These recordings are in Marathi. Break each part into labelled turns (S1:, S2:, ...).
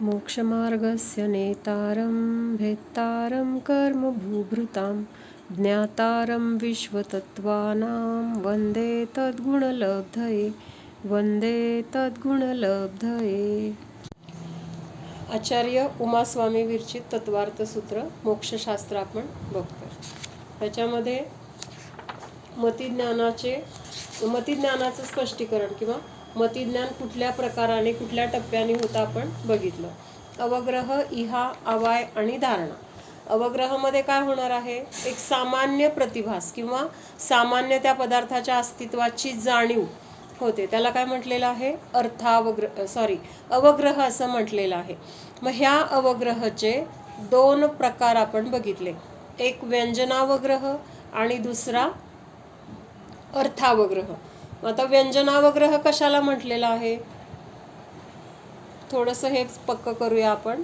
S1: मोक्षमार्गस्य नेतारं भेत्तारं कर्मभूभृतां ज्ञातारं विश्वतत्त्वानां वन्दे तद्गुणलब्धये वन्दे तद्गुणलब्धये. आचार्य उमास्वामी विरचित तत्वार्थ सूत्र मोक्षशास्त्र आपण बघतो. त्याच्यामध्ये मतिज्ञानाचं स्पष्टीकरण किंवा मतिज्ञान कुठल्या प्रकाराने कुठल्या टप्प्याने होतं आपण बघितलं. अवग्रह, इहा, अवाय आणि धारणा. अवग्रहामध्ये काय होणार आहे? एक सामान्य प्रतिभास किंवा सामान्य त्या पदार्थाच्या अस्तित्वाची जाणीव होते. त्याला काय म्हटलेलं आहे? अवग्रह असं म्हटलेलं आहे. मग ह्या अवग्रहाचे दोन प्रकार आपण बघितले. एक व्यंजनावग्रह आणि दुसरा अर्थावग्रह. आता व्यंजनावग्रह कशाला म्हटलेला आहे? थोडंसं हे पक्क करूया आपण.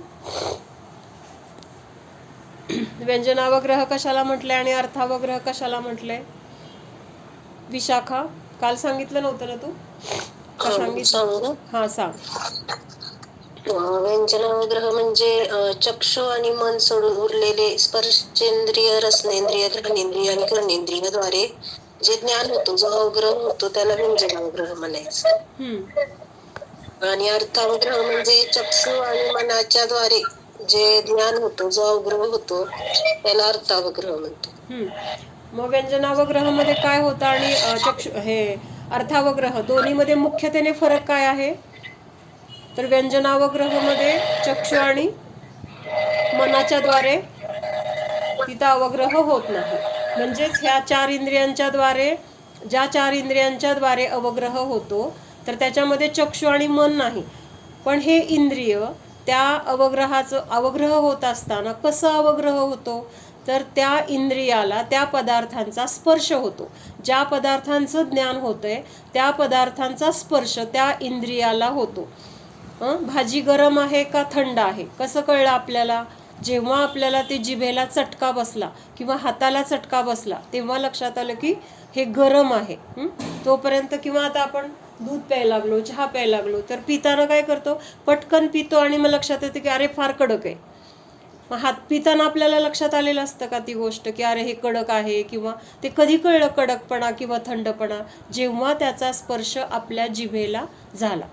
S1: व्यंजनावग्रह कशाला म्हटले आणि अर्थावग्रह कशाला म्हटले? विशाखा, काल सांगितलं नव्हतं ना तू? का सांगितलं? हा, सांग.
S2: व्यंजनावग्रह म्हणजे चक्षु आणि मन सोडून उरलेले स्पर्शेंद्रिय, रसनेंद्रिय, घ्राणेंद्रिय आणि कर्णेंद्रियद्वारे जे ज्ञान होतो, जो अवग्रह होतो, त्याला व्यंजनावग्रह म्हणायचं. आणि अर्थावग्रह म्हणजे चक्षु आणि मनाच्या द्वारे जे ज्ञान होतो, जो अवग्रह होतो, त्याला अर्थावग्रह म्हणतो.
S1: मग व्यंजनावग्रह मध्ये काय होतं आणि अर्थावग्रह दोन्हीमध्ये मुख्यतेने फरक काय आहे? तर व्यंजनावग्रह मध्ये चक्षु आणि मनाच्या द्वारे तिथं अवग्रह होत नाही. म्हणजेच ह्या चार इंद्रियांच्या द्वारे, ज्या चार इंद्रियांच्या द्वारे अवग्रह होतो, तर त्याच्यामध्ये चक्षु आणि मन नाही. पण हे इंद्रिय त्या अवग्रह होत असताना कसं अवग्रह होतो? तर त्या इंद्रियाला त्या पदार्थांचा स्पर्श होतो. ज्या पदार्थांचं ज्ञान होतंय त्या पदार्थांचा स्पर्श त्या इंद्रियाला होतो. भाजी गरम आहे का थंड आहे कसं कळलं आपल्याला? जेव्हा आपल्याला ते जिभेला चटका बसला किंवा हाताला चटका बसला तेव्हा लक्षात आलं की हे गरम आहे. तोपर्यंत किंवा आता आपण दूध प्यायला लागलो, चहा प्यायला लागलो, तर पिताना काय करतो? पटकन पितो आणि मग लक्षात येतं की अरे फार कडक आहे. मग हात पिताना आपल्याला लक्षात आलेलं असतं का ती गोष्ट की अरे हे कडक आहे? किंवा ते कधी कळलं कडकपणा किंवा थंडपणा? जेव्हा त्याचा स्पर्श आपल्या जिभेला झाला.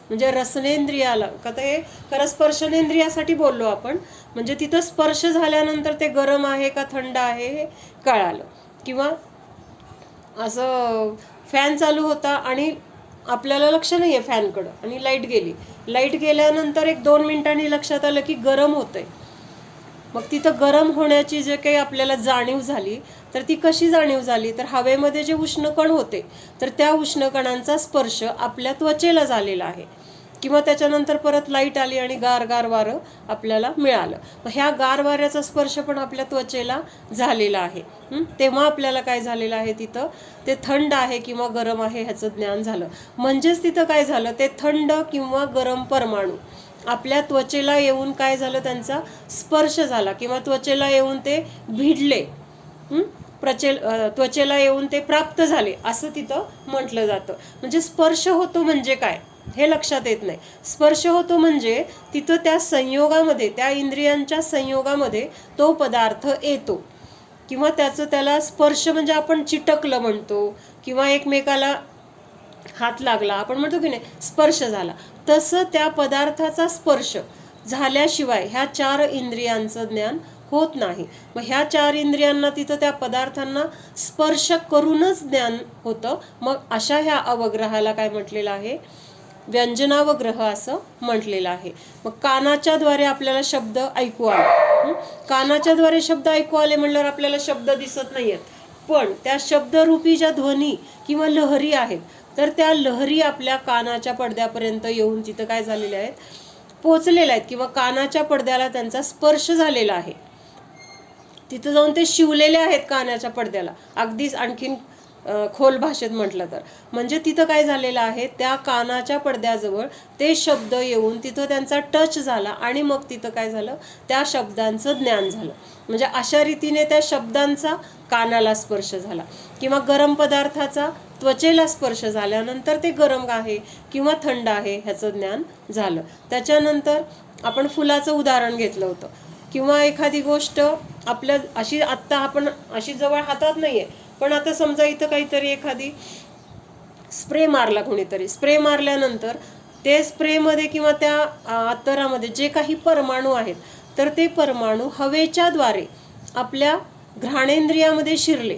S1: म्हणजे रसनेंद्रियाला, का ते खरं स्पर्शनेंद्रियासाठी बोललो आपण. म्हणजे तिथं स्पर्श झाल्यानंतर ते गरम आहे का थंड आहे हे कळालं. किंवा असं फॅन चालू होता आणि आपल्याला लक्ष नाही आहे फॅनकडं आणि लाईट गेली. लाईट गेल्यानंतर 1-2 मिनिटांनी लक्षात आलं की गरम होतंय. मग तिथं गरम होण्याची जे काही आपल्याला जाणीव झाली, तर ती कशी जाणीव झाली? तर हवेमध्ये जे उष्णकण होते, तर त्या उष्णकणांचा स्पर्श आपल्या त्वचेला झालेला आहे. किंवा त्याच्यानंतर परत लाईट आली आणि गार गार वारं आपल्याला मिळालं. मग ह्या गार वाऱ्याचा स्पर्श पण आपल्या त्वचेला झालेला आहे. तेव्हा आपल्याला काय झालेलं आहे? तिथं ते थंड आहे किंवा गरम आहे ह्याचं ज्ञान झालं. म्हणजेच तिथं काय झालं? ते थंड किंवा गरम परमाणू आपल्या त्वचेला येऊन काय झालं? त्यांचा स्पर्श झाला किंवा त्वचेला येऊन ते भिडले, त्वचेला येऊन ते प्राप्त झाले असं तिथं म्हटलं जातं. म्हणजे स्पर्श होतो म्हणजे काय हे लक्षात येत नाही. स्पर्श होतो म्हणजे तिथं त्या संयोगामध्ये, त्या इंद्रियांच्या संयोगामध्ये तो पदार्थ येतो किंवा त्याला स्पर्श म्हणजे आपण चिटकलं म्हणतो किंवा एकमेकाला हात लागला आपण म्हणतो की नाही, स्पर्श झाला. तसं त्या पदार्थाचा स्पर्श झाल्याशिवाय ह्या 4 इंद्रियांचं ज्ञान होत नाही. मग ह्या 4 इंद्रियांना तिथं त्या पदार्थांना स्पर्श करूनच ज्ञान होतं. मग अशा ह्या अवग्रहाला काय म्हटलेलं आहे? व्यंजनावग्रह असं म्हटलेलं आहे. मग कानाच्या द्वारे आपल्याला शब्द ऐकू आले. कानाच्या द्वारे शब्द ऐकू आले म्हणल्यावर आपल्याला शब्द दिसत नाहीयेत, पण त्या शब्दरूपी ज्या ध्वनी किंवा लहरी आहेत, तर त्या लहरी आपल्या कानाच्या पडद्यापर्यंत येऊन तिथं काय झालेल्या आहेत? पोचलेल्या आहेत किंवा कानाच्या पडद्याला त्यांचा स्पर्श झालेला आहे. तिथं जाऊन ते शिवलेले आहेत कानाच्या पडद्याला, अगदीच आणखीन खोल भाषेत म्हटलं तर. म्हणजे तिथं काय झालेलं आहे? त्या कानाच्या पडद्याजवळ ते शब्द येऊन तिथं त्यांचा टच झाला आणि मग तिथं काय झालं? त्या शब्दांचं ज्ञान झालं. म्हणजे अशा रीतीने त्या शब्दांचा कानाला स्पर्श झाला किंवा गरम पदार्थाचा त्वचेला स्पर्श झाल्यानंतर ते गरम आहे किंवा थंड आहे ह्याचं ज्ञान झालं. त्याच्यानंतर आपण फुलाचं उदाहरण घेतलं होतं. किंवा एखादी गोष्ट आपल्या अशी आत्ता आपण अशी जवळ हातात नाहीये, पण आता समजा इथं काहीतरी एखादी स्प्रे मारला कोणीतरी, स्प्रे मारल्यानंतर ते स्प्रेमध्ये किंवा त्या अत्तरामध्ये जे काही परमाणू आहेत, तर ते परमाणू हवेच्या द्वारे आपल्या घ्राणेंद्रियामध्ये शिरले.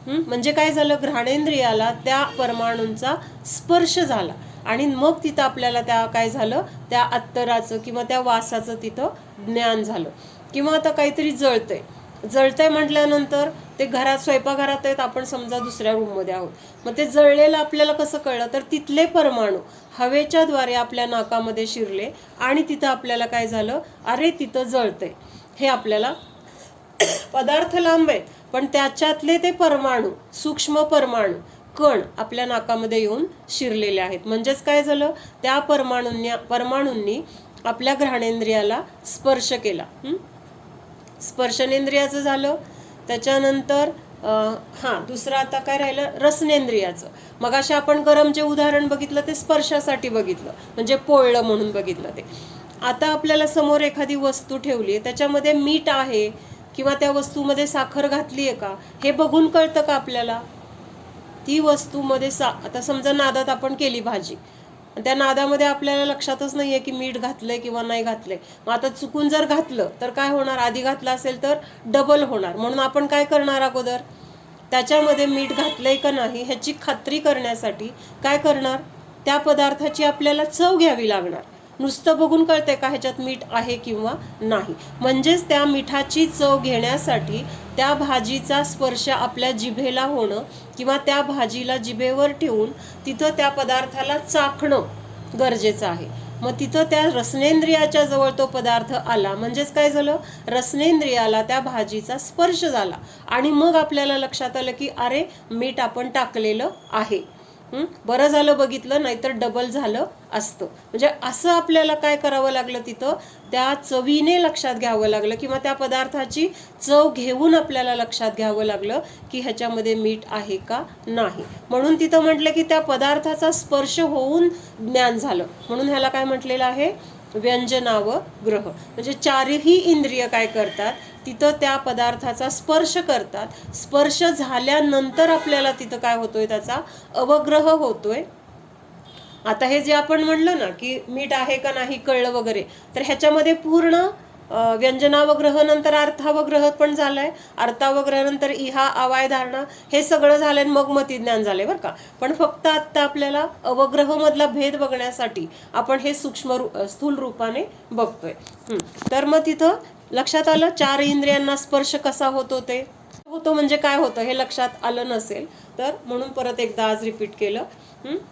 S1: म्हणजे काय झालं, घ्राणेंद्रियाला त्या परमाणूंचा स्पर्श झाला आणि मग तिथं आपल्याला त्या काय झालं, त्या अत्तराचं किंवा त्या वासाचं तिथं ज्ञान झालं. किंवा आता काहीतरी जळतंय, जळतंय म्हटल्यानंतर ते घरात स्वयंपाकघरात आहेत, आपण समजा दुसऱ्या रूममध्ये आहोत, मग ते जळलेलं आपल्याला कसं कळलं, तर तिथले परमाणू हवेच्या द्वारे आपल्या नाकामध्ये शिरले आणि तिथं आपल्याला काय झालं, अरे तिथं जळतंय. हे आपल्याला पदार्थ लांब आहेत, पण त्याच्यातले ते परमाणू, सूक्ष्म परमाणू, कण आपल्या नाकामध्ये येऊन शिरलेले आहेत. म्हणजेच काय झालं, त्या परमाणूंनी आपल्या घ्राणेंद्रियाला स्पर्श केला. स्पर्शनेंद्रियाचं झालं. त्याच्यानंतर दुसरं आता काय राहिलं, रसनेंद्रियाचं. मगाशी आपण गरम जे उदाहरण बघितलं ते स्पर्शासाठी बघितलं, म्हणजे पोळलं म्हणून बघितलं ते. आता आपल्याला समोर एखादी वस्तू ठेवली आहे, त्याच्यामध्ये मीठ आहे किंवा त्या वस्तूमध्ये साखर घातली आहे का, हे बघून कळतं का आपल्याला. ती वस्तूमध्ये आता समजा नादात आपण केली भाजी, त्या नादामध्ये आपल्याला लक्षातच नाहीये की मीठ घातलंय किंवा नाही घातलंय. मग आता चुकून जर घातलं तर काय होणार, आधी घातलं असेल तर डबल होणार. म्हणून आपण काय करणार, अगोदर त्याच्यामध्ये मीठ घातलंय का नाही ह्याची खात्री करण्यासाठी काय करणार, त्या पदार्थाची आपल्याला चव घ्यावी लागणार. नुसतं बघून कळतंय का ह्याच्यात मीठ आहे किंवा नाही. म्हणजेच त्या मिठाची चव घेण्यासाठी त्या भाजीचा स्पर्श आपल्या जिभेला होणं किंवा त्या भाजीला जिभेवर ठेवून तिथं त्या पदार्थाला चाखणं गरजेचं आहे. मग तिथं त्या रसनेंद्रियाच्या जवळ तो पदार्थ आला, म्हणजेच काय झालं, रसनेंद्रियाला त्या भाजीचा स्पर्श झाला आणि मग आपल्याला लक्षात आलं की अरे मीठ आपण टाकलेलं आहे. बरं झालं बघितलं, नाहीतर डबल झालं असतं. म्हणजे असं आपल्याला काय करावं लागलं, तिथं त्या चवीने लक्षात घ्यावं लागलं किंवा त्या पदार्थाची चव घेऊन आपल्याला लक्षात घ्यावं लागलं की ह्याच्यामध्ये मीठ आहे का नाही. म्हणून तिथं म्हटलं की त्या पदार्थाचा स्पर्श होऊन ज्ञान झालं. म्हणून ह्याला काय म्हटलेलं आहे, व्यंजनावग्रह. म्हणजे चारही इंद्रिय काय करतात, तिथं त्या पदार्थाचा स्पर्श करतात. स्पर्श झाल्यानंतर आपल्याला तिथं काय होतोय, त्याचा अवग्रह होतोय. आता हे जे आपण म्हणलं ना की मीठ आहे का नाही कळलं वगैरे, तर ह्याच्यामध्ये पूर्ण व्यंजनावग्रह नंतर अर्थावग्रह पण झालाय. अर्थावग्रह नंतर इहा आवाय धारणा हे सगळं झालंय, मग मतिज्ञान झालंय बरं का. पण फक्त आत्ता आपल्याला अवग्रह मधला भेद बघण्यासाठी आपण हे स्थूल रूपाने बघतोय. तर मग तिथं लक्षात आलं, चार इंद्रियांना स्पर्श कसा होतो, ते होतो म्हणजे काय होतं हे लक्षात आलं नसेल तर म्हणून परत एकदा आज रिपीट केलं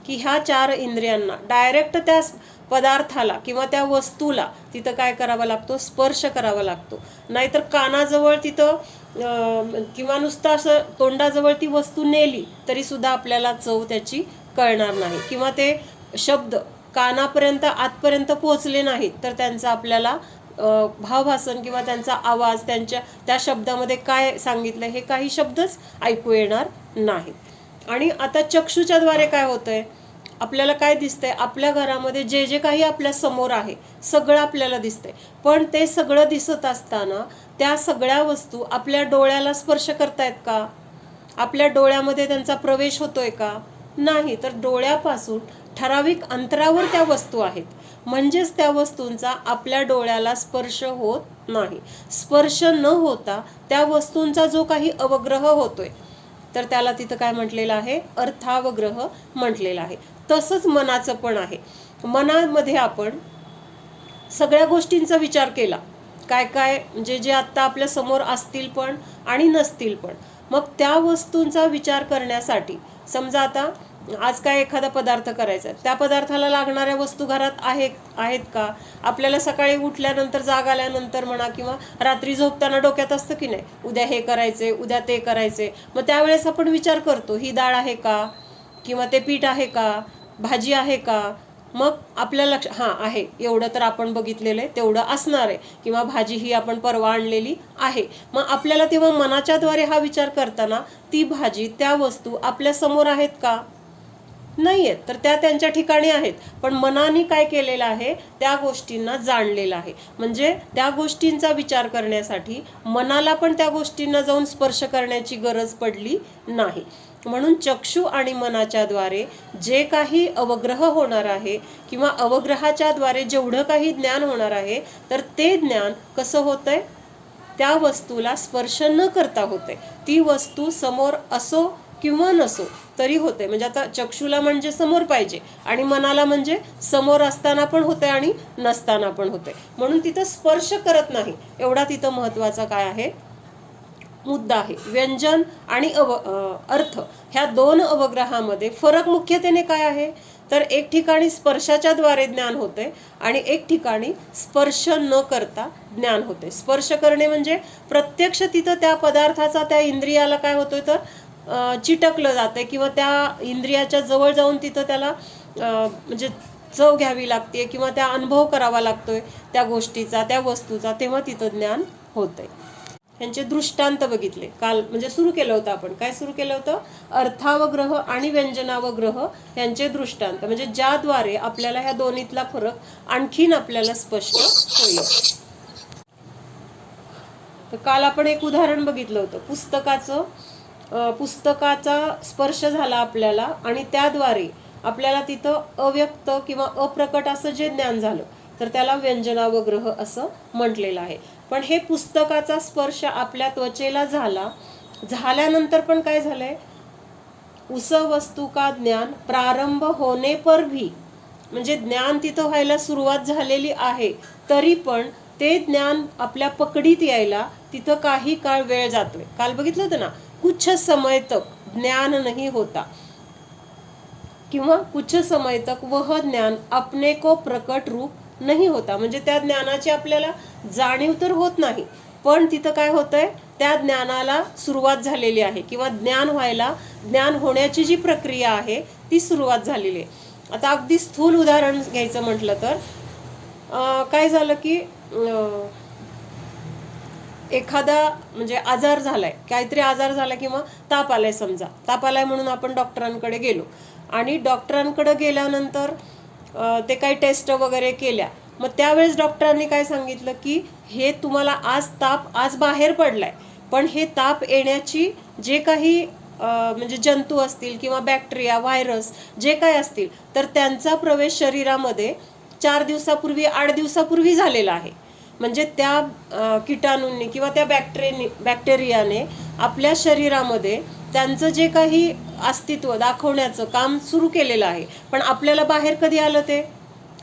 S1: की ह्या चार इंद्रियांना डायरेक्ट त्या पदार्थाला किंवा त्या वस्तूला तिथं काय करावा लागतो, स्पर्श करावा लागतो. नाहीतर कानाजवळ तिथं किंवा नुसतं असं तोंडाजवळ ती वस्तू नेली तरी सुद्धा आपल्याला चव त्याची कळणार नाही. किंवा ते शब्द कानापर्यंत आतपर्यंत पोहोचले नाहीत तर त्यांचा आपल्याला भावभाषण किंवा त्यांचा आवाज, त्या शब्दामध्ये काय सांगितलं हे काही शब्दच ऐकू येणार नाहीत. आणि आता चक्षुच्या द्वारे काय होतंय, आपल्याला काय दिसतंय, आपल्या घरामध्ये जे जे काही आपल्या समोर आहे सगळं आपल्याला दिसतंय. पण ते सगळं दिसत असताना त्या सगळ्या वस्तू आपल्या डोळ्याला स्पर्श करतायत का, आपल्या डोळ्यामध्ये त्यांचा प्रवेश होतोय का, नाही. तर डोळ्यापासून ठराविक अंतरावर त्या वस्तू आहेत, म्हणजेच त्या वस्तूंचा आपल्या डोळ्याला स्पर्श होत नाही. स्पर्श न होता त्या वस्तूंचा जो काही अवग्रह होतोय तर त्याला तिथं काय म्हटलेलं आहे, अर्थावग्रह म्हटलेलं आहे. तसंच मनाचं पण आहे. मनामध्ये आपण सगळ्या गोष्टींचा विचार केला, काय काय म्हणजे जे आत्ता आपल्या समोर असतील पण आणि नसतील पण. मग त्या वस्तूंचा विचार करण्यासाठी समजा आता आज काय एखादा पदार्थ करायचा आहे, त्या पदार्थाला लागणाऱ्या वस्तू घरात आहेत का. आपल्याला सकाळी उठल्यानंतर, जाग आल्यानंतर म्हणा किंवा रात्री झोपताना डोक्यात असतं की नाही, उद्या हे करायचे, उद्या ते करायचे. मग त्यावेळेस आपण विचार करतो, ही डाळ आहे का किंवा ते पीठ आहे का, भाजी आहे का. मग आपल्या आहे एवढं तर आपण बघितलेलं आहे, तेवढं असणार आहे. किंवा भाजी ही आपण परवा आणलेली आहे. मग आपल्याला तेव्हा मनाच्या द्वारे हा विचार करताना ती भाजी, त्या वस्तू आपल्या समोर आहेत का, नाही आहेत, तर त्या त्यांच्या ठिकाणी आहेत. पण मनाने काय केलेलं आहे, त्या गोष्टींना जाणलेलं आहे. म्हणजे त्या गोष्टींचा विचार करण्यासाठी मनाला पण त्या गोष्टींना जाऊन स्पर्श करण्याची गरज पडली नाही. म्हणून चक्षु आणि मनाच्या द्वारे जे काही अवग्रह होणार आहे किंवा अवग्रहाच्या द्वारे जेवढं काही ज्ञान होणार आहे, तर ते ज्ञान कसं होतंय, त्या वस्तूला स्पर्श न करता होते. ती वस्तू समोर असो किंवा नसो तरी होते. म्हणजे आता चक्षुला म्हणजे समोर पाहिजे आणि मनाला म्हणजे समोर असताना पण होते आणि नसताना पण होते. म्हणून तिथं स्पर्श करत नाही, एवढा तिथं महत्वाचा काय आहे, मुद्दा आहे. व्यंजन आणि अर्थ ह्या दोन अवग्रहामध्ये फरक मुख्यतेने काय आहे, तर एक ठिकाणी स्पर्शाच्या द्वारे ज्ञान होते आणि एक ठिकाणी स्पर्श न करता ज्ञान होते. स्पर्श करणे म्हणजे प्रत्यक्ष तिथं त्या पदार्थाचा त्या इंद्रियाला काय होतोय, तर चिटकलं जाते किंवा त्या इंद्रियाच्या जवळ जाऊन तिथं त्याला म्हणजे चव घ्यावी लागते किंवा त्या अनुभव करावा लागतोय त्या गोष्टीचा, त्या वस्तूचा, तेव्हा तिथं ज्ञान होतंय. यांचे दृष्टांत बघितले काल, म्हणजे सुरू केलं होतं आपण. काय सुरू केलं होतं, अर्थावग्रह आणि व्यंजनावग्रह यांचे दृष्टांत, म्हणजे ज्याद्वारे आपल्याला ह्या दोन्हीतला फरक आणखीन आपल्याला स्पष्ट होईल. तर काल आपण एक उदाहरण बघितलं होतं, पुस्तकाचा स्पर्श झाला आपल्याला आणि त्याद्वारे आपल्याला तिथं अव्यक्त किंवा अप्रकट असं जे ज्ञान झालं, तर त्याला व्यंजनावग्रह असं म्हटलेलं आहे. पण हे पुस्तकाचा स्पर्श आपल्या त्वचेला झाल्यानंतर पण काय झालंय, उस वस्तू का ज्ञान प्रारंभ होने पर भी, म्हणजे ज्ञान तिथं व्हायला सुरुवात झालेली आहे, तरी पण ते ज्ञान आपल्या पकडीत यायला तिथं काही काळ वेळ जातोय. काल बघितलं होतं ना, कुछ समय तक ज्ञान नहीं होता किंवा कुछ समय तक वह ज्ञान अपने को प्रकट रूप नाही होता. म्हणजे त्या ज्ञानाची आपल्याला जाणीव तर होत नाही, पण तिथं काय होतंय, त्या ज्ञानाला सुरुवात झालेली आहे किंवा ज्ञान होण्याची जी प्रक्रिया आहे ती सुरुवात झालेली आहे. आता अगदी स्थूल उदाहरण घ्यायचं म्हटलं तर काय झालं की एखादा म्हणजे आजार झालाय, काहीतरी आजार झाला किंवा ताप आलाय, समजा ताप आलाय म्हणून आपण डॉक्टरांकडे गेलो आणि डॉक्टरांकडे गेल्यानंतर ते काही टेस्ट वगैरे केल्या. मग त्यावेळेस डॉक्टरांनी काय सांगितलं की हे तुम्हाला आज बाहेर पडलाय, पण हे ताप येण्याची जे काही म्हणजे जंतू असतील किंवा बॅक्टेरिया, व्हायरस जे काय असतील, तर त्यांचा प्रवेश शरीरामध्ये 4 दिवसापूर्वी 8 दिवसापूर्वी झालेला आहे. म्हणजे त्या किटाणूंनी किंवा त्या बॅक्टेरियाने आपल्या शरीरामध्ये त्यांचं जे काही अस्तित्व दाखवण्याचं काम सुरू केलेलं आहे. पण आपल्याला बाहेर कधी आलं ते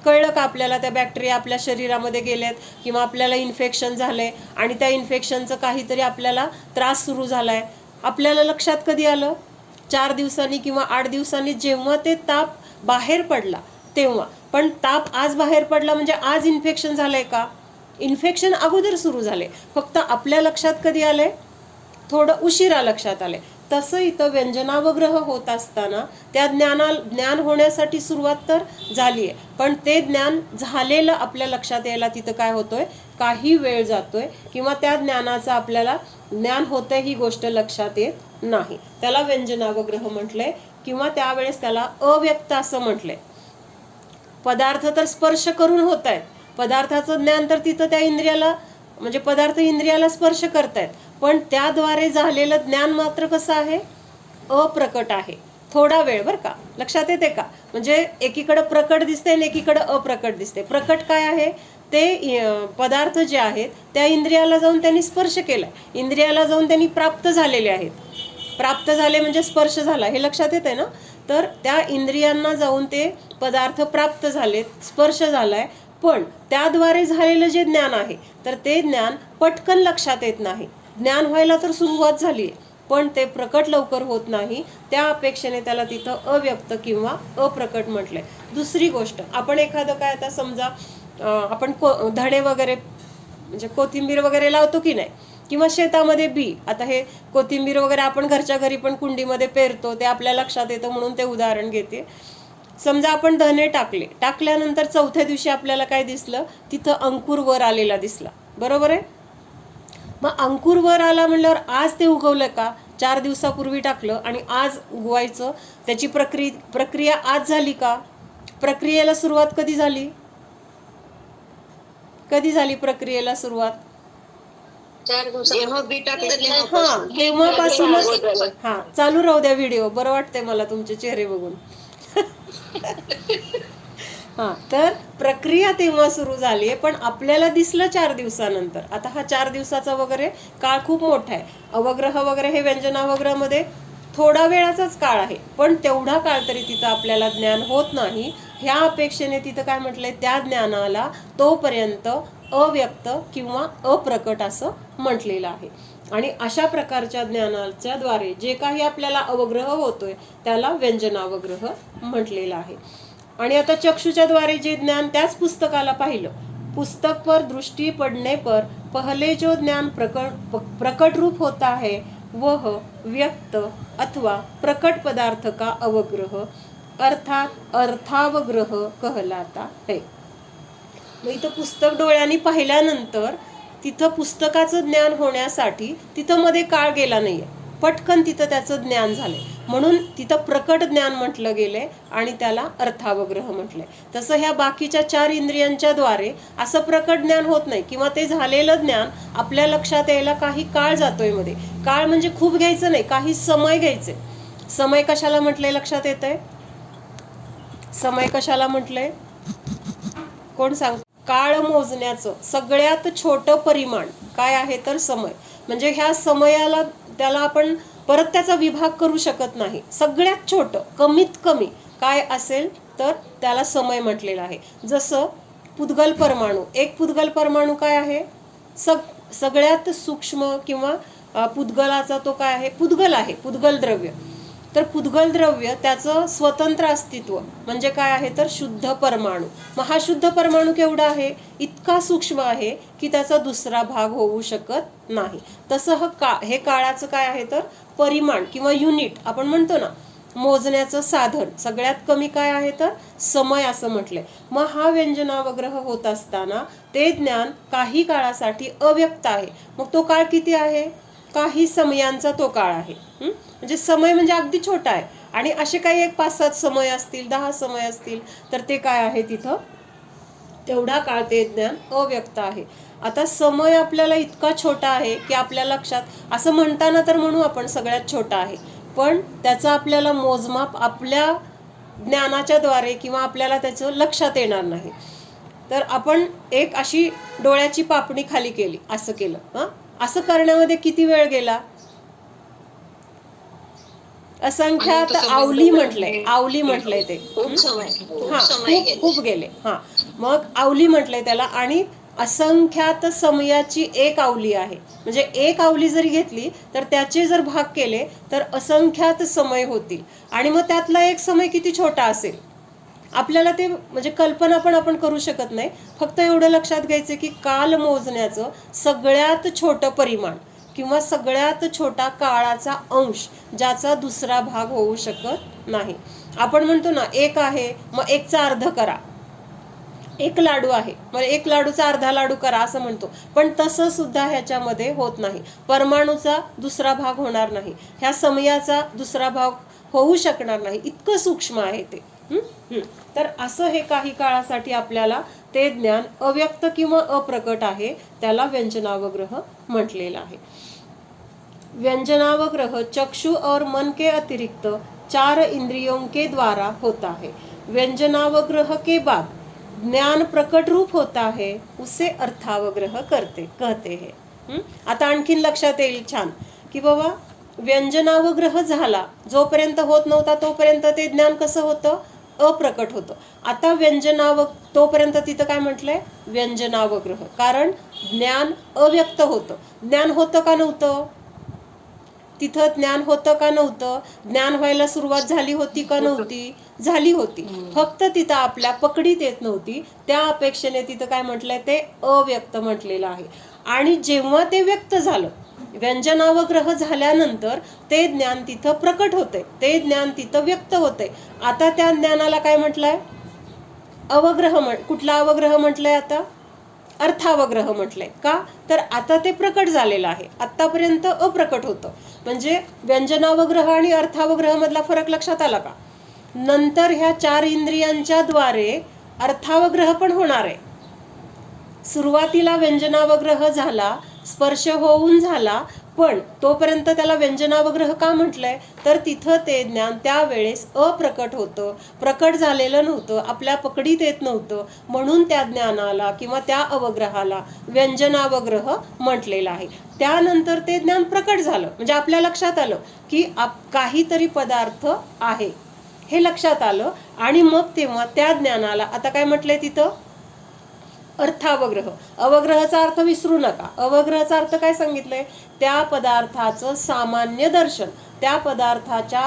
S1: कळलं का, आपल्याला त्या बॅक्टेरिया आपल्या शरीरामध्ये गेल्यात किंवा आपल्याला इन्फेक्शन झालंय आणि त्या इन्फेक्शनचं काहीतरी आपल्याला त्रास सुरू झालाय, आपल्याला लक्षात कधी आलं, 4 दिवसांनी किंवा 8 दिवसांनी, जेव्हा ते ताप बाहेर पडला तेव्हा. पण ताप आज बाहेर पडला म्हणजे आज इन्फेक्शन झालंय का, इन्फेक्शन अगोदर सुरू झाले, फक्त आपल्या लक्षात कधी आलंय, थोडं उशिरा लक्षात आलंय. तसं इथं व्यंजनावग्रह होत असताना त्या ज्ञान होण्यासाठी सुरुवात तर झाली आहे, पण ते ज्ञान झालेलं आपल्या लक्षात यायला तिथं काय होतोय, काही वेळ जातोय किंवा त्या ज्ञानाचं आपल्याला ज्ञान होतंय ही गोष्ट लक्षात येत नाही. त्याला व्यंजनावग्रह म्हटलंय किंवा त्यावेळेस त्याला अव्यक्त असं म्हटलंय. पदार्थ तर स्पर्श करून होत आहेत, पदार्थाचं ज्ञान तर तिथं त्या इंद्रियाला, म्हणजे पदार्थ इंद्रियाला स्पर्श करतायत, पण त्याद्वारे झालेलं ज्ञान मात्र कसं आहे, अप्रकट आहे. थोडा वेळ, बरं का, लक्षात येते का, म्हणजे एकीकडे प्रकट दिसते आणि एकीकडे अप्रकट दिसते. प्रकट काय आहे, ते पदार्थ जे आहेत त्या इंद्रियाला जाऊन त्यांनी स्पर्श केलाय, इंद्रियाला जाऊन त्यांनी प्राप्त झालेले आहेत. प्राप्त झाले म्हणजे स्पर्श झाला, हे लक्षात येते ना. तर त्या इंद्रियांना जाऊन ते पदार्थ प्राप्त झालेत, स्पर्श झालाय, पण त्याद्वारे झालेलं जे ज्ञान आहे, तर ते ज्ञान पटकन लक्षात येत नाही. ज्ञान व्हायला तर सुरुवात झाली, पण ते प्रकट लवकर होत नाही. त्या अपेक्षेने त्याला तिथं अव्यक्त किंवा अप्रकट म्हटलंय. दुसरी गोष्ट, आपण एखादं काय, आता समजा आपण धणे वगैरे म्हणजे कोथिंबीर वगैरे लावतो की नाही, किंवा शेतामध्ये बी, आता हे कोथिंबीर वगैरे आपण घरच्या घरी पण कुंडीमध्ये पेरतो, ते आपल्या लक्षात येतं म्हणून ते उदाहरण घेते. समजा आपण धने टाकल्यानंतर चौथ्या दिवशी आपल्याला काय दिसलं, तिथं अंकुर वर आलेला दिसला, बरोबर आहे. मग अंकुर वर आला म्हणल्यावर आज ते उगवलं का, 4 दिवसापूर्वी टाकलं आणि आज उगवायचं, त्याची प्रक्रिया आज झाली का? प्रक्रियेला सुरुवात कधी झाली? कधी झाली प्रक्रियेला सुरुवात?
S2: 4 दिवसात बी टाकलं
S1: हा, तेव्हापासूनच. हा, चालू राहू द्या व्हिडिओ, बरं वाटतंय मला तुमचे चेहरे बघून. हा, तर प्रक्रिया तेव्हा सुरू झाली आहे, पण आपल्याला दिसलं 4 दिवसानंतर. आता हा 4 दिवसाचा वगैरे काळ खूप मोठा आहे. अवग्रह वगैरे हे व्यंजनावग्रहमध्ये थोडा वेळाचाच काळ आहे, पण तेवढा काळ तरी तिथं आपल्याला ज्ञान होत नाही. ह्या अपेक्षेने तिथं काय म्हटलंय, त्या ज्ञानाला तोपर्यंत अव्यक्त किंवा अप्रकट असं म्हटलेलं आहे. आणि अशा प्रकारच्या ज्ञानाच्या द्वारे जे काही आपल्याला अवग्रह होतोय त्याला व्यंजनावग्रह म्हटलेलं आहे. आणि आता चक्षुच्या द्वारे जे ज्ञान, त्याच पुस्तकाला पाहिलं, पुस्तक पर दृष्टि पडने पर पहले जो ज्ञान प्रकट रूप होता है वह व्यक्त अथवा प्रकट पदार्थ का अवग्रह अर्थात अर्थावग्रह कहलाता है. मग इथं पुस्तक डोळ्यांनी पाहिल्यानंतर तिथं पुस्तकाचं ज्ञान होण्यासाठी तिथं मध्ये काळ गेला नाहीये, पटकन तिथं त्याचं ज्ञान झालंय, म्हणून तिथं प्रकट ज्ञान म्हटलं गेलंय आणि त्याला अर्थावग्रह म्हटलंय. तसं ह्या बाकीच्या 4 इंद्रियांच्या द्वारे असं प्रकट ज्ञान होत नाही, किंवा ते झालेलं ज्ञान आपल्या लक्षात यायला काही काळ जातोय मध्ये. काळ म्हणजे खूप घ्यायचं नाही, काही समय घ्यायचे. समय कशाला म्हटलंय लक्षात येतंय? समय कशाला म्हटलंय कोण सांग? काळ मोजण्याचं सगळ्यात छोटं परिमाण काय आहे तर समय. म्हणजे ह्या समयाला, त्याला आपण परत त्याचा विभाग करू शकत नाही. सगळ्यात छोटं कमीत कमी काय असेल तर त्याला समय म्हटलेला आहे. जसं पुद्गल परमाणू, एक पुद्गल परमाणू काय आहे? सगळ्यात सूक्ष्म किंवा पुद्गलाचा तो काय आहे? पुद्गल आहे, पुद्गल द्रव्य. तर पुद्गल द्रव्य त्याचं स्वतंत्र अस्तित्व म्हणजे काय आहे तर शुद्ध परमाणू. मग हा शुद्ध परमाणू केवढा आहे? इतका सूक्ष्म आहे की त्याचा दुसरा भाग होऊ शकत नाही. तसं हे काळाचं काय आहे तर परिमाण किंवा युनिट आपण म्हणतो ना, मोजण्याचं साधन सगळ्यात कमी काय आहे तर समय असं म्हटलंय. मग हा व्यंजनावग्रह होत असताना ते ज्ञान काही काळासाठी अव्यक्त आहे. मग तो काळ किती आहे? काही समयांचा तो काळ आहे. म्हणजे समय म्हणजे अगदी छोटा आहे. आणि असे काही एक 5-7 समय असतील, 10 समय असतील, तर ते काय आहे तिथं तेवढा काळ ते ज्ञान अव्यक्त आहे. आता समय आपल्याला इतका छोटा आहे की आपल्या लक्षात, असं म्हणताना तर म्हणू आपण सगळ्यात छोटा आहे, पण त्याचा आपल्याला मोजमाप आपल्या ज्ञानाच्या द्वारे किंवा आपल्याला त्याचं लक्षात येणार नाही. तर आपण एक अशी डोळ्याची पापणी खाली केली, असं केलं, असं करण्यामध्ये किती वेळ गेला? असंख्यात आवली म्हटलंय, आवली म्हटलंय ते. हा, खूप गेले. हा, मग आवली म्हटलंय त्याला. आणि असंख्यात समयाची एक आवली आहे. म्हणजे एक आवली जरी घेतली तर त्याचे जर भाग केले तर असंख्यात समय होतील. आणि मग त्यातला एक समय किती छोटा असेल आपल्याला ते म्हणजे कल्पना पण आपण करू शकत नाही. फक्त एवढं लक्षात घ्यायचं की काल मोजण्याचं सगळ्यात छोटं परिमाण किंवा सगळ्यात छोटा काळाचा अंश ज्याचा दुसरा भाग होऊ शकत नाही. आपण म्हणतो ना, एक आहे मग एकचा अर्ध करा. एक लाडू आहे मग एक लाडूचा अर्धा लाडू करा असं म्हणतो, पण तसं सुद्धा ह्याच्यामध्ये होत नाही. परमाणूचा दुसरा भाग होणार नाही, ह्या समयाचा दुसरा भाग होऊ शकणार नाही, इतकं सूक्ष्म आहे ते. तर असं हे काही काळासाठी आपल्याला ते ज्ञान अव्यक्त किंवा अप्रकट आहे, त्याला व्यंजनावग्रह म्हटलेलं आहे. व्यंजनावग्रह चक्षु और मन के अतिरिक्त 4 इंद्रियों के द्वारा होता है. व्यंजनावग्रह के बाद ज्ञान प्रकट रूप होता है, उसे अर्थावग्रह कहते हैं. आता आणखीन लक्षात येईल छान की बाबा व्यंजनावग्रह झाला, जोपर्यंत होत नव्हता तोपर्यंत ते ज्ञान कसं होतं? अप्रकट होतं. आता तोपर्यंत तिथं काय म्हटलंय? व्यंजनावग्रह. कारण ज्ञान अव्यक्त होतं. ज्ञान होतं का नव्हतं? तिथं ज्ञान होतं का नव्हतं? ज्ञान व्हायला सुरुवात झाली होती का नव्हती? झाली होती. फक्त तिथं आपल्या पकडीत येत नव्हती. त्या अपेक्षेने तिथं काय म्हटलंय? ते अव्यक्त म्हटलेलं आहे. आणि जेव्हा ते व्यक्त झालं, व्यंजनावग्रह झाल्यानंतर ते ज्ञान तिथं प्रकट होते, ते ज्ञान तिथं व्यक्त होते. आता त्या ज्ञानाला काय म्हटलंय? अवग्रह. कुठला अवग्रह म्हटलंय आता? अर्थावग्रह म्हटलंय. का तर आता ते प्रकट झालेलं आहे. आतापर्यंत अप्रकट होतं. म्हणजे व्यंजनावग्रह आणि अर्थावग्रह मधला फरक लक्षात आला का? नंतर ह्या 4 इंद्रियांच्या द्वारे अर्थावग्रह पण होणार आहे. सुरुवातीला व्यंजनावग्रह झाला, स्पर्श होऊन झाला, पण तोपर्यंत त्याला व्यंजनावग्रह का म्हटलंय? तर तिथं ते ज्ञान त्यावेळेस अप्रकट होतं, प्रकट झालेलं नव्हतं, आपल्या पकडीत येत नव्हतं, म्हणून त्या ज्ञानाला किंवा त्या अवग्रहाला व्यंजनावग्रह म्हटलेलं आहे. त्यानंतर ते ज्ञान प्रकट झालं, म्हणजे आपल्या लक्षात आलं की काहीतरी पदार्थ आहे हे लक्षात आलं, आणि मग तेव्हा त्या ज्ञानाला आता काय म्हटलंय तिथं? अर्थावग्रह. अवग्रहाचा अर्थ विसरू नका. अवग्रहाचा अर्थ काय सांगितलंय? त्या पदार्थाचं सामान्य दर्शन, त्या पदार्थाच्या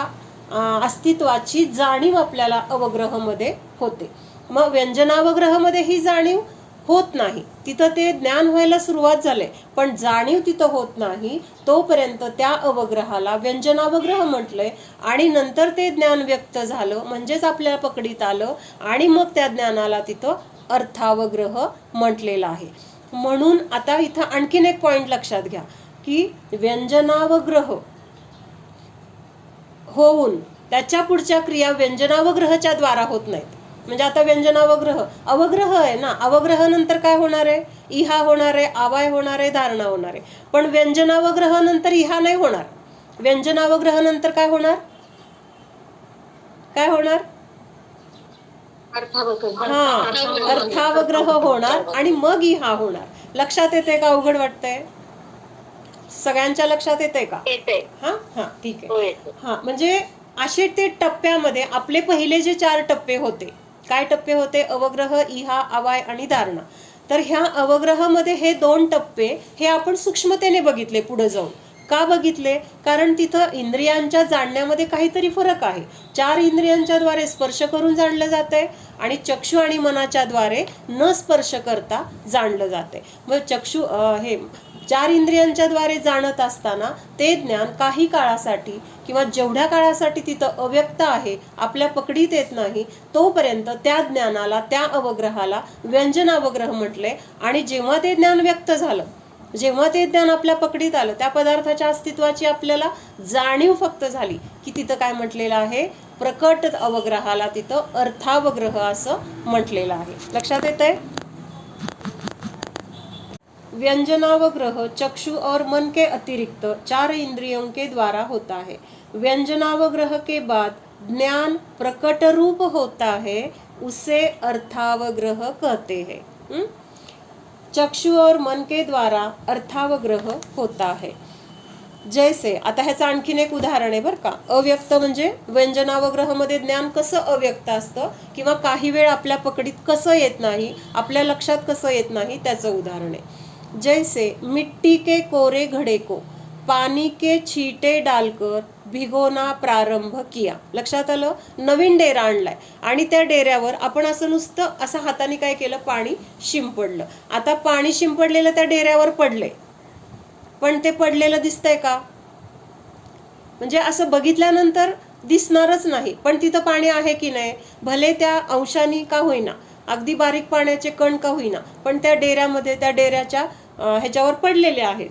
S1: अस्तित्वाची जाणीव आपल्याला अवग्रहमध्ये होते. मग व्यंजनावग्रहमध्ये ही जाणीव होत नाही. तिथं ते ज्ञान व्हायला सुरुवात झाले, पण जाणीव तिथं होत नाही. तोपर्यंत त्या अवग्रहाला व्यंजनावग्रह म्हटलंय, आणि नंतर ते ज्ञान व्यक्त झालं, म्हणजेच आपल्याला पकडीत आलं, आणि मग त्या ज्ञानाला तिथं अर्थावग्रह म्हटलेला आहे. म्हणून आता इथं आणखीन एक पॉइंट लक्षात घ्या की व्यंजनावग्रह होऊन त्याच्या पुढच्या क्रिया व्यंजनावग्रहच्या द्वारा होत नाहीत. म्हणजे आता व्यंजनावग्रह अवग्रह आहे ना, अवग्रह नंतर काय होणार आहे? इहा होणार आहे, आवाय होणार आहे, धारणा होणार आहे. पण व्यंजनावग्रह नंतर इहा नाही होणार. व्यंजनावग्रह नंतर काय होणार? काय होणार? अर्थावग्रह होणार आणि मग इहा होणार. लक्षात येते का? अवघड वाटतंय? सगळ्यांच्या लक्षात येते का? हा हा ठीक आहे. हा म्हणजे असे ते टप्प्यामध्ये आपले पहिले जे 4 टप्पे होते, काय टप्पे होते? अवग्रह, इहा, अवाय आणि धारणा. तर ह्या अवग्रहामध्ये हे 2 टप्पे हे आपण सूक्ष्मतेने बघितले पुढे जाऊन. का बघितले? कारण तिथं इंद्रियांच्या जाणण्यामध्ये काहीतरी फरक आहे. 4 इंद्रियांच्या द्वारे स्पर्श करून जाणलं जातंय, आणि चक्षु आणि मनाच्या द्वारे न स्पर्श करता जाणलं जाते. मग चक्षु हे 4 इंद्रियांच्या द्वारे जाणत असताना ते ज्ञान काही काळासाठी किंवा जेवढ्या काळासाठी तिथं अव्यक्त आहे, आपल्या पकडीत येत नाही, तोपर्यंत त्या ज्ञानाला, त्या अवग्रहाला व्यंजनावग्रह म्हटले. आणि जेव्हा ते ज्ञान व्यक्त झालं, जेव्हा ते ज्ञान आपल्या पकडीत आलं, त्या पदार्थाच्या अस्तित्वाची आपल्याला जाणीव फक्त झाली, की तिथं काय म्हटलेलं आहे? प्रकट अवग्रहाला तिथं अर्थावग्रह असं म्हटलेलं आहे. लक्षात येतंय? व्यंजनावग्रह चक्षु और मन के अतिरिक्त 4 इंद्रियों के द्वारा होता है. व्यंजनावग्रह के बाद ज्ञान प्रकट रूप होता है, उसे अर्थावग्रह कहते हैं. चक्षु और मन के द्वारा अर्थावग्रह होता है. जैसे आता ह्याचं आणखीन एक उदाहरण आहे बरं का. अव्यक्त म्हणजे व्यंजनावग्रह मध्ये ज्ञान कसं अव्यक्त असतं किंवा काही वेळ आपल्या पकडीत कसं येत नाही, आपल्या लक्षात कसं येत नाही, त्याचं उदाहरण आहे. जैसे मिट्टी के कोरे घड़े को पानी के छींटे डालकर भिगोना प्रारंभ किया. लक्षात आलं? नवीन डेरा आणलाय आणि त्या डेऱ्यावर आपण असं नुसतं असं हाताने काय केलं? पाणी शिंपडलं. आता पाणी शिंपडलेलं त्या डेऱ्यावर पडलंय, पण ते पडलेलं दिसतंय का? म्हणजे असं बघितल्यानंतर दिसणारच नाही, पण तिथं पाणी आहे की नाही? भले त्या अंशानी का होईना, अगदी बारीक पाण्याचे कण का होईना, पण त्या डेऱ्यामध्ये, त्या डेऱ्याच्या ह्याच्यावर पडलेले आहेत.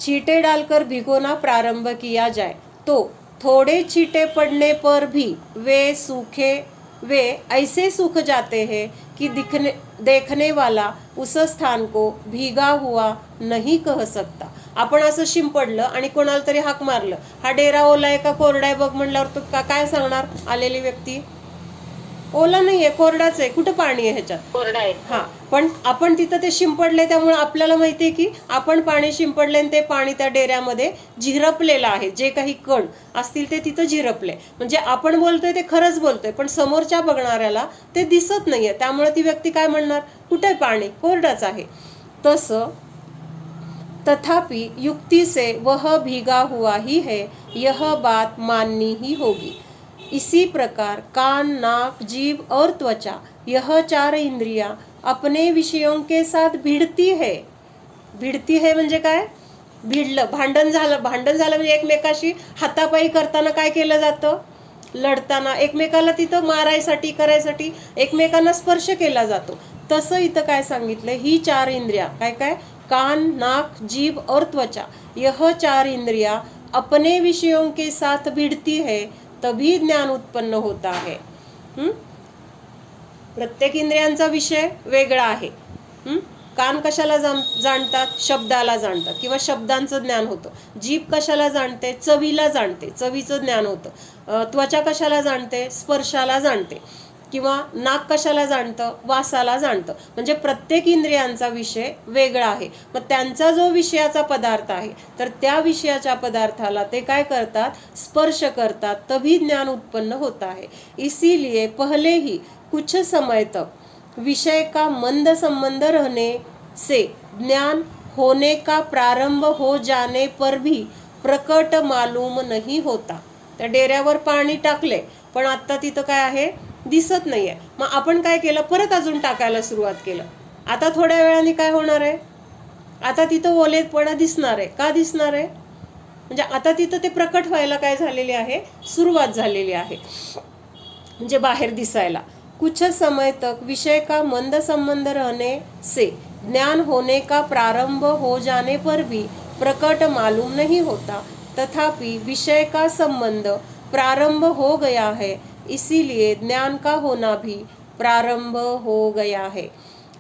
S1: छींटे डालकर भिगोना प्रारंभ किया जाए तो थोड़े छींटे पड़ने पर भी वे ऐसे सूख जाते हैं कि देखने वाला उस स्थान को भीगा हुआ नहीं कह सकता. आपण असं शिंपडलं आणि कोणाला तरी हाक मारलं, हा डेरा ओला आहे का कोरडा आहे बघ म्हणल्यावर तो काय सांगणार आलेली व्यक्ती? ओला नाहीये, कोरडाच आहे. कुठं पाणी आहे ह्याच्यात?
S2: कोरडा आहे.
S1: हा, पण आपण तिथं ते शिंपडले, त्यामुळे आपल्याला माहितीये की आपण पाणी शिंपडले आणि ते पाणी त्या डेऱ्यामध्ये झिरपलेलं आहे. जे काही कण असतील ते तिथं झिरपले. म्हणजे आपण बोलतोय ते खरंच बोलतोय, पण समोरच्या बघणाऱ्याला ते दिसत नाहीये. त्यामुळे ती व्यक्ती काय म्हणणार? कुठे पाणी? कोरडाच आहे. तसं तथापि युक्ति से वह भीगा हुआ ही है, यह बात माननी ही होगी. इसी प्रकार कान, नाक, जीभ और त्वचा, यह 4 इंद्रियां अपने विषयों के साथ भिडती है. भिडती है म्हणजे काय? भिडलं, भांडण झालं. भांडण झालं म्हणजे एकमेकाशी हातापाई करताना काय केलं जातं? लढताना एकमेकाला तिथं मारायसाठी, करायसाठी एकमेकांना स्पर्श केला जातो. तसं इथं काय सांगितलंय, ही 4 इंद्रिया काय काय, कान, नाक, जीभ और त्वचा, यह 4 इंद्रिया अपने विषयों के साथ भिड़ती है तभी ज्ञान उत्पन्न होता है। प्रत्येक इंद्रियांचा विषय वेगळा आहे। कान कशाला जाणतात, शब्दाला जाणतात किंवा शब्दांचं ज्ञान होतं। जीभ कशाला जाणते, चवीला जाणते, चवीचं ज्ञान होतं। त्वचा कशाला जाणते, स्पर्शाला जाणते, किंवा नाक कशाला जाणतं, वासाला जाणतं। म्हणजे प्रत्येक इंद्रियांचा विषय वेगळा आहे। मग त्यांचा जो विषयाचा पदार्थ आहे तर त्या विषयाच्या पदार्थाला ते काय करतात, स्पर्श करतात, तभी ज्ञान उत्पन्न होता है। इसीलिए पहले ही कुछ समय तक विषय का मंद संबंध रहने से ज्ञान होने का प्रारंभ हो जाने पर भी प्रकट मालूम नहीं होता। त्या डेऱ्यावर पाणी टाकले पण आता तिथं काय आहे, दिसत नाहीये। मग आपण काय केलं, परत अजून टाकायला सुरुवात केलं। आता थोड्या वेळाने काय होणार आहे, आता तिथं ओलेपणा दिसणार आहे। का दिसणार आहे, म्हणजे आता तिथं ते प्रकट व्हायला काय झालेले आहे, सुरुवात झालेली आहे, म्हणजे बाहेर दिसायला। कुछ समय तक विषय का मंद संबंध रहने से ज्ञान होने का प्रारंभ हो जाने पर भी प्रकट मालूम नहीं होता, तथापि विषय का संबंध प्रारंभ हो गया है, इसीलिए ज्ञान का होना भी प्रारंभ हो गया है।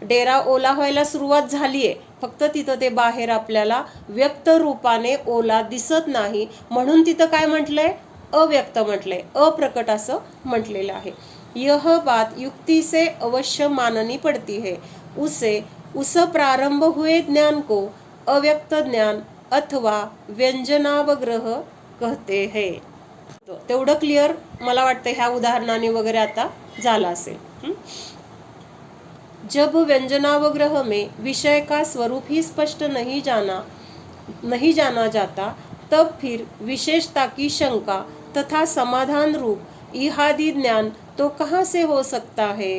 S1: डेरा ओला व्हायला सुरुवात झालीये, फक्त तिथं ते बाहेर आपल्याला व्यक्त रूपाने ओला दिसत नाही, म्हणून तिथं काय म्हटलंय, अव्यक्त म्हटलंय, अप्रकट असं म्हटलेलं आहे। यह बात युक्ति से अवश्य माननी पड़ती है, उस प्रारंभ हुए ज्ञान को अव्यक्त ज्ञान अथवा व्यंजनावग्रह कहते हैं। तेवढं क्लिअर मला वाटतं ह्या उदाहरणाने वगैरे आता झालं असेल। जब व्यंजनावग्रह में विषय का स्वरूप ही स्पष्ट नहीं जाना जाता, तब फिर विशेषता की शंका तथा समाधान रूप इहादी ज्ञान तो कहाँ से हो सकता है।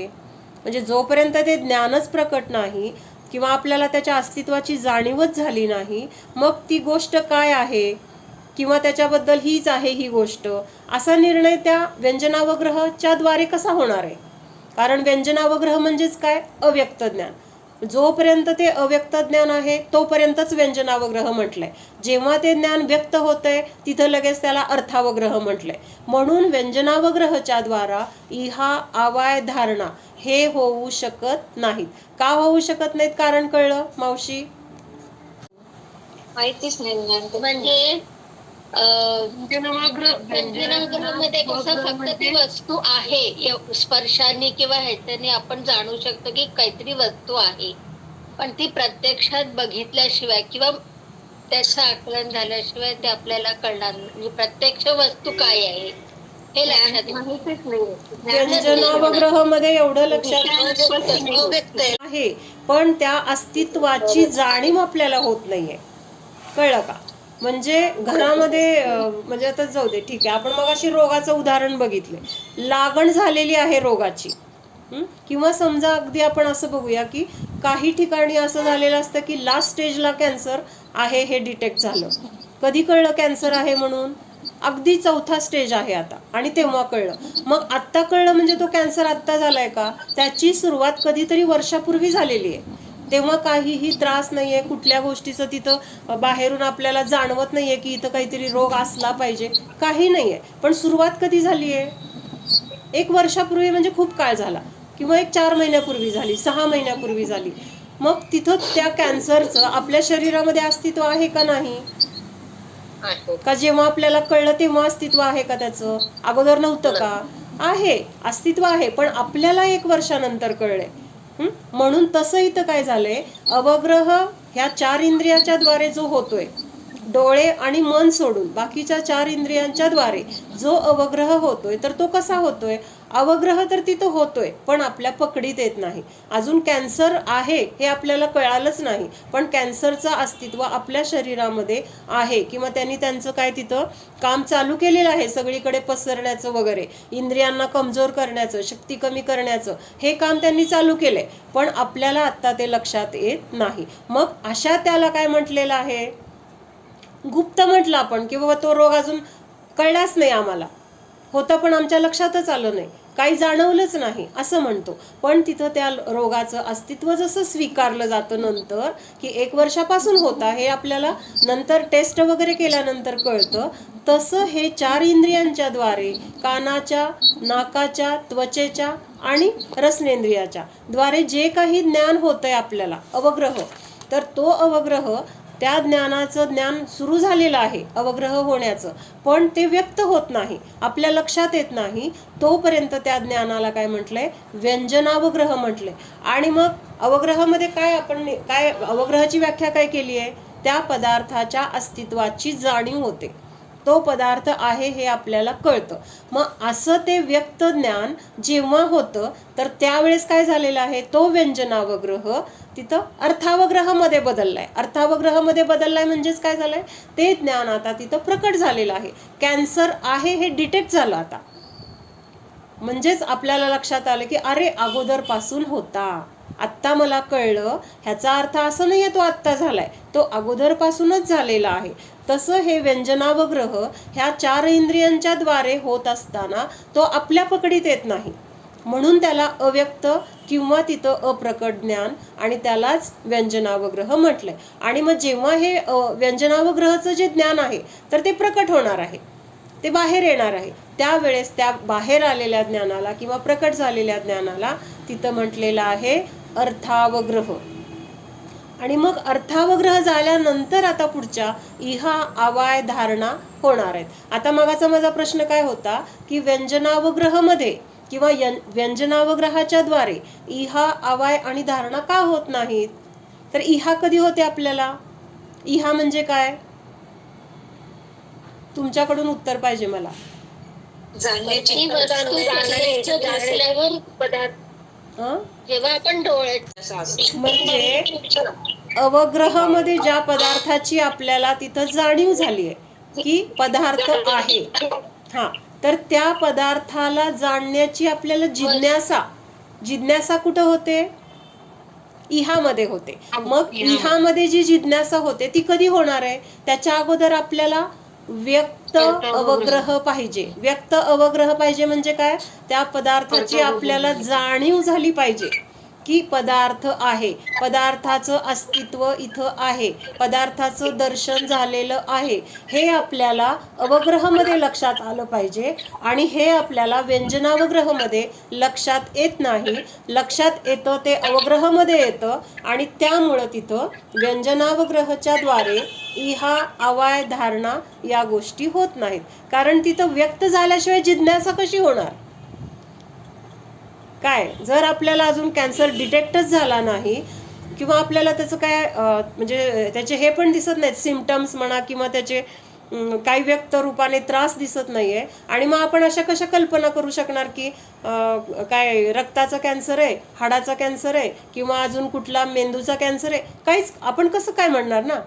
S1: म्हणजे जोपर्यंत ते ज्ञानच प्रकट नाही किंवा आपल्याला त्याच्या अस्तित्वाची जाणीवच झाली नाही, मग ती गोष्ट काय आहे किंवा त्याच्याबद्दल हीच आहे ही गोष्ट, असा निर्णय त्या व्यंजनावग्रहाच्या द्वारे कसा होणार आहे। कारण व्यंजनावग्रह म्हणजेच काय, अव्यक्त ज्ञान। जोपर्यंत ते अव्यक्त ज्ञान आहे तोपर्यंतच व्यंजनावग्रह म्हटलंय। जेव्हा ते ज्ञान व्यक्त होतंय तिथं लगेच त्याला अर्थावग्रह म्हटलंय। म्हणून व्यंजनावग्रहच्या द्वारा इहा आवाय धारणा हे होऊ शकत नाहीत। का होऊ शकत नाहीत, कारण कळलं मावशी,
S2: माहितीच नाही। म्हणजे व्यंजनावग्रहामध्ये कसं फक्त ती वस्तू आहे, स्पर्शाने किंवा ह्याच्याने आपण जाणू शकतो की काहीतरी वस्तू आहे, पण ती प्रत्यक्षात बघितल्याशिवाय किंवा त्याचं आकलन झाल्याशिवाय ते आपल्याला कळणार नाही। म्हणजे प्रत्यक्ष वस्तू काय आहे हे लक्षात माहितीच नाही।
S1: व्यंजनावग्रह मध्ये एवढं लक्षात
S2: अव्यक्त
S1: आहे, पण त्या अस्तित्वाची जाणीव आपल्याला होत नाहीये, कळलं का। म्हणजे घरामध्ये म्हणजे आता जाऊ दे, ठीक आहे, आपण मग अशी रोगाचं उदाहरण बघितले, लागण झालेली आहे रोगाची, किंवा समजा अगदी आपण असं बघूया की काही ठिकाणी असं झालेलं असतं की लास्ट स्टेजला कॅन्सर आहे हे डिटेक्ट झालं। कधी कळलं कॅन्सर आहे म्हणून, अगदी 4था स्टेज आहे आता, आणि तेव्हा कळलं। मग आत्ता कळलं म्हणजे तो कॅन्सर आत्ता झालाय का, त्याची सुरुवात कधीतरी वर्षापूर्वी झालेली आहे। तेव्हा काहीही त्रास नाहीये, कुठल्या गोष्टीचं तिथं बाहेरून आपल्याला जाणवत नाहीये की इथं काहीतरी रोग असला पाहिजे, काही नाहीये, पण सुरुवात कधी झाली आहे, 1 वर्षापूर्वी, म्हणजे खूप काळ झाला, किंवा 4 महिन्यापूर्वी झाली, 6 महिन्यापूर्वी झाली। मग तिथं त्या कॅन्सरचं आपल्या शरीरामध्ये अस्तित्व आहे का नाही, का जेव्हा आपल्याला कळलं तेव्हा अस्तित्व आहे का, त्याचं अगोदर नव्हतं का, आहे, अस्तित्व आहे, पण आपल्याला 1 वर्षानंतर कळलंय। म्हणून तसं इथं काय झालंय, अवग्रह ह्या 4 इंद्रियाच्या द्वारे जो होतोय, डोळे आणि मन सोडून बाकीच्या 4 इंद्रियांच्या द्वारे जो अवग्रह होतोय, तर तो कसा होतोय, अवग्रह तर तिथं होतोय पण आपल्या पकडीत येत नाही। अजून कॅन्सर आहे हे आपल्याला कळालंच नाही, पण कॅन्सरचं अस्तित्व आपल्या शरीरामध्ये आहे, किंवा त्यांनी त्यांचं काय तिथं काम चालू केलेलं आहे, सगळीकडे पसरण्याचं वगैरे, इंद्रियांना कमजोर करण्याचं, शक्ती कमी करण्याचं, हे काम त्यांनी चालू केलंय, पण आपल्याला आता ते लक्षात येत नाही। मग अशा त्याला काय म्हटलेलं आहे, गुप्त म्हटलं आपण, की बाबा तो रोग अजून कळलाच नाही आम्हाला, होता पण आमच्या लक्षातच आलं नाही, काही जाणवलंच नाही असं म्हणतो. पण तिथं त्या रोगाचं अस्तित्व जसं स्वीकारलं जातं नंतर, की 1 वर्षापासून होता हे आपल्याला नंतर टेस्ट वगैरे केल्यानंतर कळतं, तसं हे 4 इंद्रियांच्या द्वारे, कानाच्या, नाकाच्या, त्वचेच्या आणि रसनेंद्रियाच्या द्वारे जे काही ज्ञान होतंय आपल्याला अवग्रह, तर तो अवग्रह, त्या ज्ञानाचं ज्ञान सुरू झालेलं आहे अवग्रह होण्याचं, पण ते व्यक्त होत नाही, आपल्या लक्षात येत नाही, तोपर्यंत त्या ज्ञानाला काय म्हटलंय, व्यंजनावग्रह म्हटलंय. आणि मग अवग्रहामध्ये काय अवग्रहाची व्याख्या काय केली आहे, त्या पदार्थाच्या अस्तित्वाची जाणीव होते, तो पदार्थ आहे हे आपल्याला कळतं. मग असं ते व्यक्त ज्ञान जेव्हा होतं, तर त्यावेळेस काय झालेलं आहे, तो व्यंजनावग्रह तिथं अर्थावग्रहामध्ये बदललाय. अर्थावग्रहामध्ये बदललाय म्हणजेच काय झालंय, ते ज्ञान आता तिथं प्रकट झालेलं आहे. कॅन्सर आहे हे डिटेक्ट झालं आता, म्हणजेच आपल्याला लक्षात आलं की अरे अगोदरपासून होता, आत्ता मला कळलं, ह्याचा अर्थ असं नाहीये तो आत्ता झालाय, तो अगोदरपासूनच झालेला आहे. तसं हे व्यंजनावग्रह ह्या 4 इंद्रियांच्या द्वारे होत असताना तो आपल्या पकडीत येत नाही, म्हणून त्याला अव्यक्त किंवा तिथं अप्रकट ज्ञान, आणि त्यालाच व्यंजनावग्रह म्हटलंय. आणि मग जेव्हा हे व्यंजनावग्रहाचं जे ज्ञान आहे तर ते प्रकट होणार आहे, ते बाहेर येणार आहे, त्यावेळेस त्या बाहेर आलेल्या ज्ञानाला किंवा प्रकट झालेल्या ज्ञानाला तिथं म्हटलेलं आहे अर्थावग्रह. आणि मग अर्थावग्रह झाल्यानंतर आता पुढच्या इहा आवाय धारणा होणार आहेत. आता मागाचा माझा प्रश्न काय होता, की व्यंजनावग्रहामध्ये किंवा व्यंजनावग्रहाच्या द्वारे इहा आवाय आणि धारणा का होत नाहीत, तर इहा कधी होते आपल्याला, इहा म्हणजे काय, तुमच्याकडून उत्तर पाहिजे मला.
S2: जाणण्याची पदार्थ जेव्हा आपण डोळ्यात,
S1: म्हणजे अवग्रहामध्ये ज्या पदार्थाची आपल्याला तिथं जाणीव झाली आहे की पदार्थ आहे, हा, तर त्या पदार्थाला जाणण्याची आपल्याला जिज्ञासा कुठं होते, इहामध्ये होते. मग इहामध्ये जी जिज्ञासा होते ती कधी होणार आहे, त्याच्या अगोदर आपल्याला व्यक्त अवग्रह पाहिजे. व्यक्त अवग्रह पाहिजे म्हणजे काय, त्या पदार्थाची आपल्याला जाणीव झाली पाहिजे की पदार्थ आहे, पदार्थाचं अस्तित्व इथं आहे, पदार्थाचं दर्शन झालेलं आहे, हे आपल्याला अवग्रहामध्ये लक्षात आलं पाहिजे. आणि हे आपल्याला व्यंजनावग्रहामध्ये लक्षात येत नाही, लक्षात येतं ते अवग्रहामध्ये येतं, आणि त्यामुळं तिथं व्यंजनावग्रहाच्या द्वारे इहा आवाय धारणा या गोष्टी होत नाहीत, कारण तिथं व्यक्त झाल्याशिवाय जिज्ञासा कशी होणार. काय, जर आपल्याला अजून कॅन्सर डिटेक्टच झाला नाही किंवा आपल्याला त्याचं काय म्हणजे त्याचे हे पण दिसत नाहीत, सिम्पटम्स म्हणा, किंवा त्याचे काही व्यक्त रूपाने त्रास दिसत नाहीये, आणि मग आपण अशा कशा कल्पना करू शकणार की काय रक्ताचा कॅन्सर आहे, हाडाचा कॅन्सर आहे, किंवा अजून कुठला मेंदूचा कॅन्सर आहे, काहीच आपण कसं काय म्हणणार ना.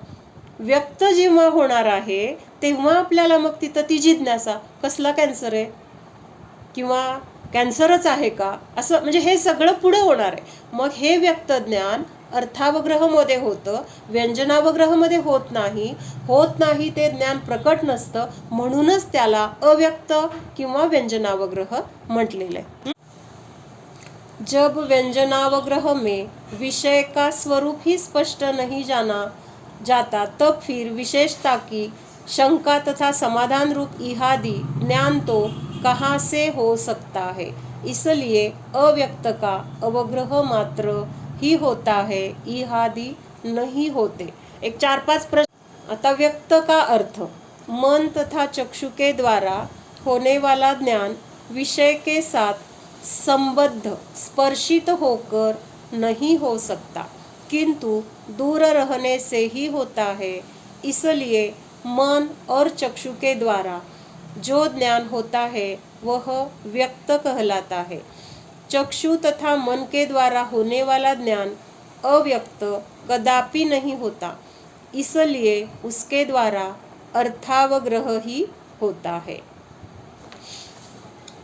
S1: व्यक्त जेव्हा होणार आहे तेव्हा आपल्याला मग तिथं ती जिज्ञासा, कसला कॅन्सर आहे किंवा कॅन्सरच आहे का, असं म्हणजे हे सगळं पुढं होणार आहे. मग हे व्यक्त ज्ञान अर्थावग्रहामध्ये होतं, व्यंजनावग्रहामध्ये होत नाही, ते ज्ञान प्रकट नसतं, म्हणूनच त्याला अव्यक्त किंवा व्यंजनावग्रह म्हटलेलं आहे. जब व्यंजनावग्रह में विषय का स्वरूप ही स्पष्ट नहीं जाना जाता, तब फिर विशेषता की शंका तथा समाधान रूप इहादि ज्ञान तो कहाँ से हो सकता है, इसलिए अव्यक्त का अवग्रह मात्र ही होता है, इहादि नहीं होते. एक 4-5 प्रश्न. आता व्यक्त का अर्थ, मन तथा चक्षु के द्वारा होने वाला ज्ञान विषय के साथ संबद्ध स्पर्शित होकर नहीं हो सकता, किंतु दूर रहने से ही होता है, इसलिए मन और चक्षु के द्वारा जो ज्ञान होता है वह व्यक्त कहलाता है. चक्षु तथा मन के द्वारा होने वाला ज्ञान अव्यक्त कदापि नहीं होता, इसलिए उसके द्वारा अर्थावग्रह ही होता है.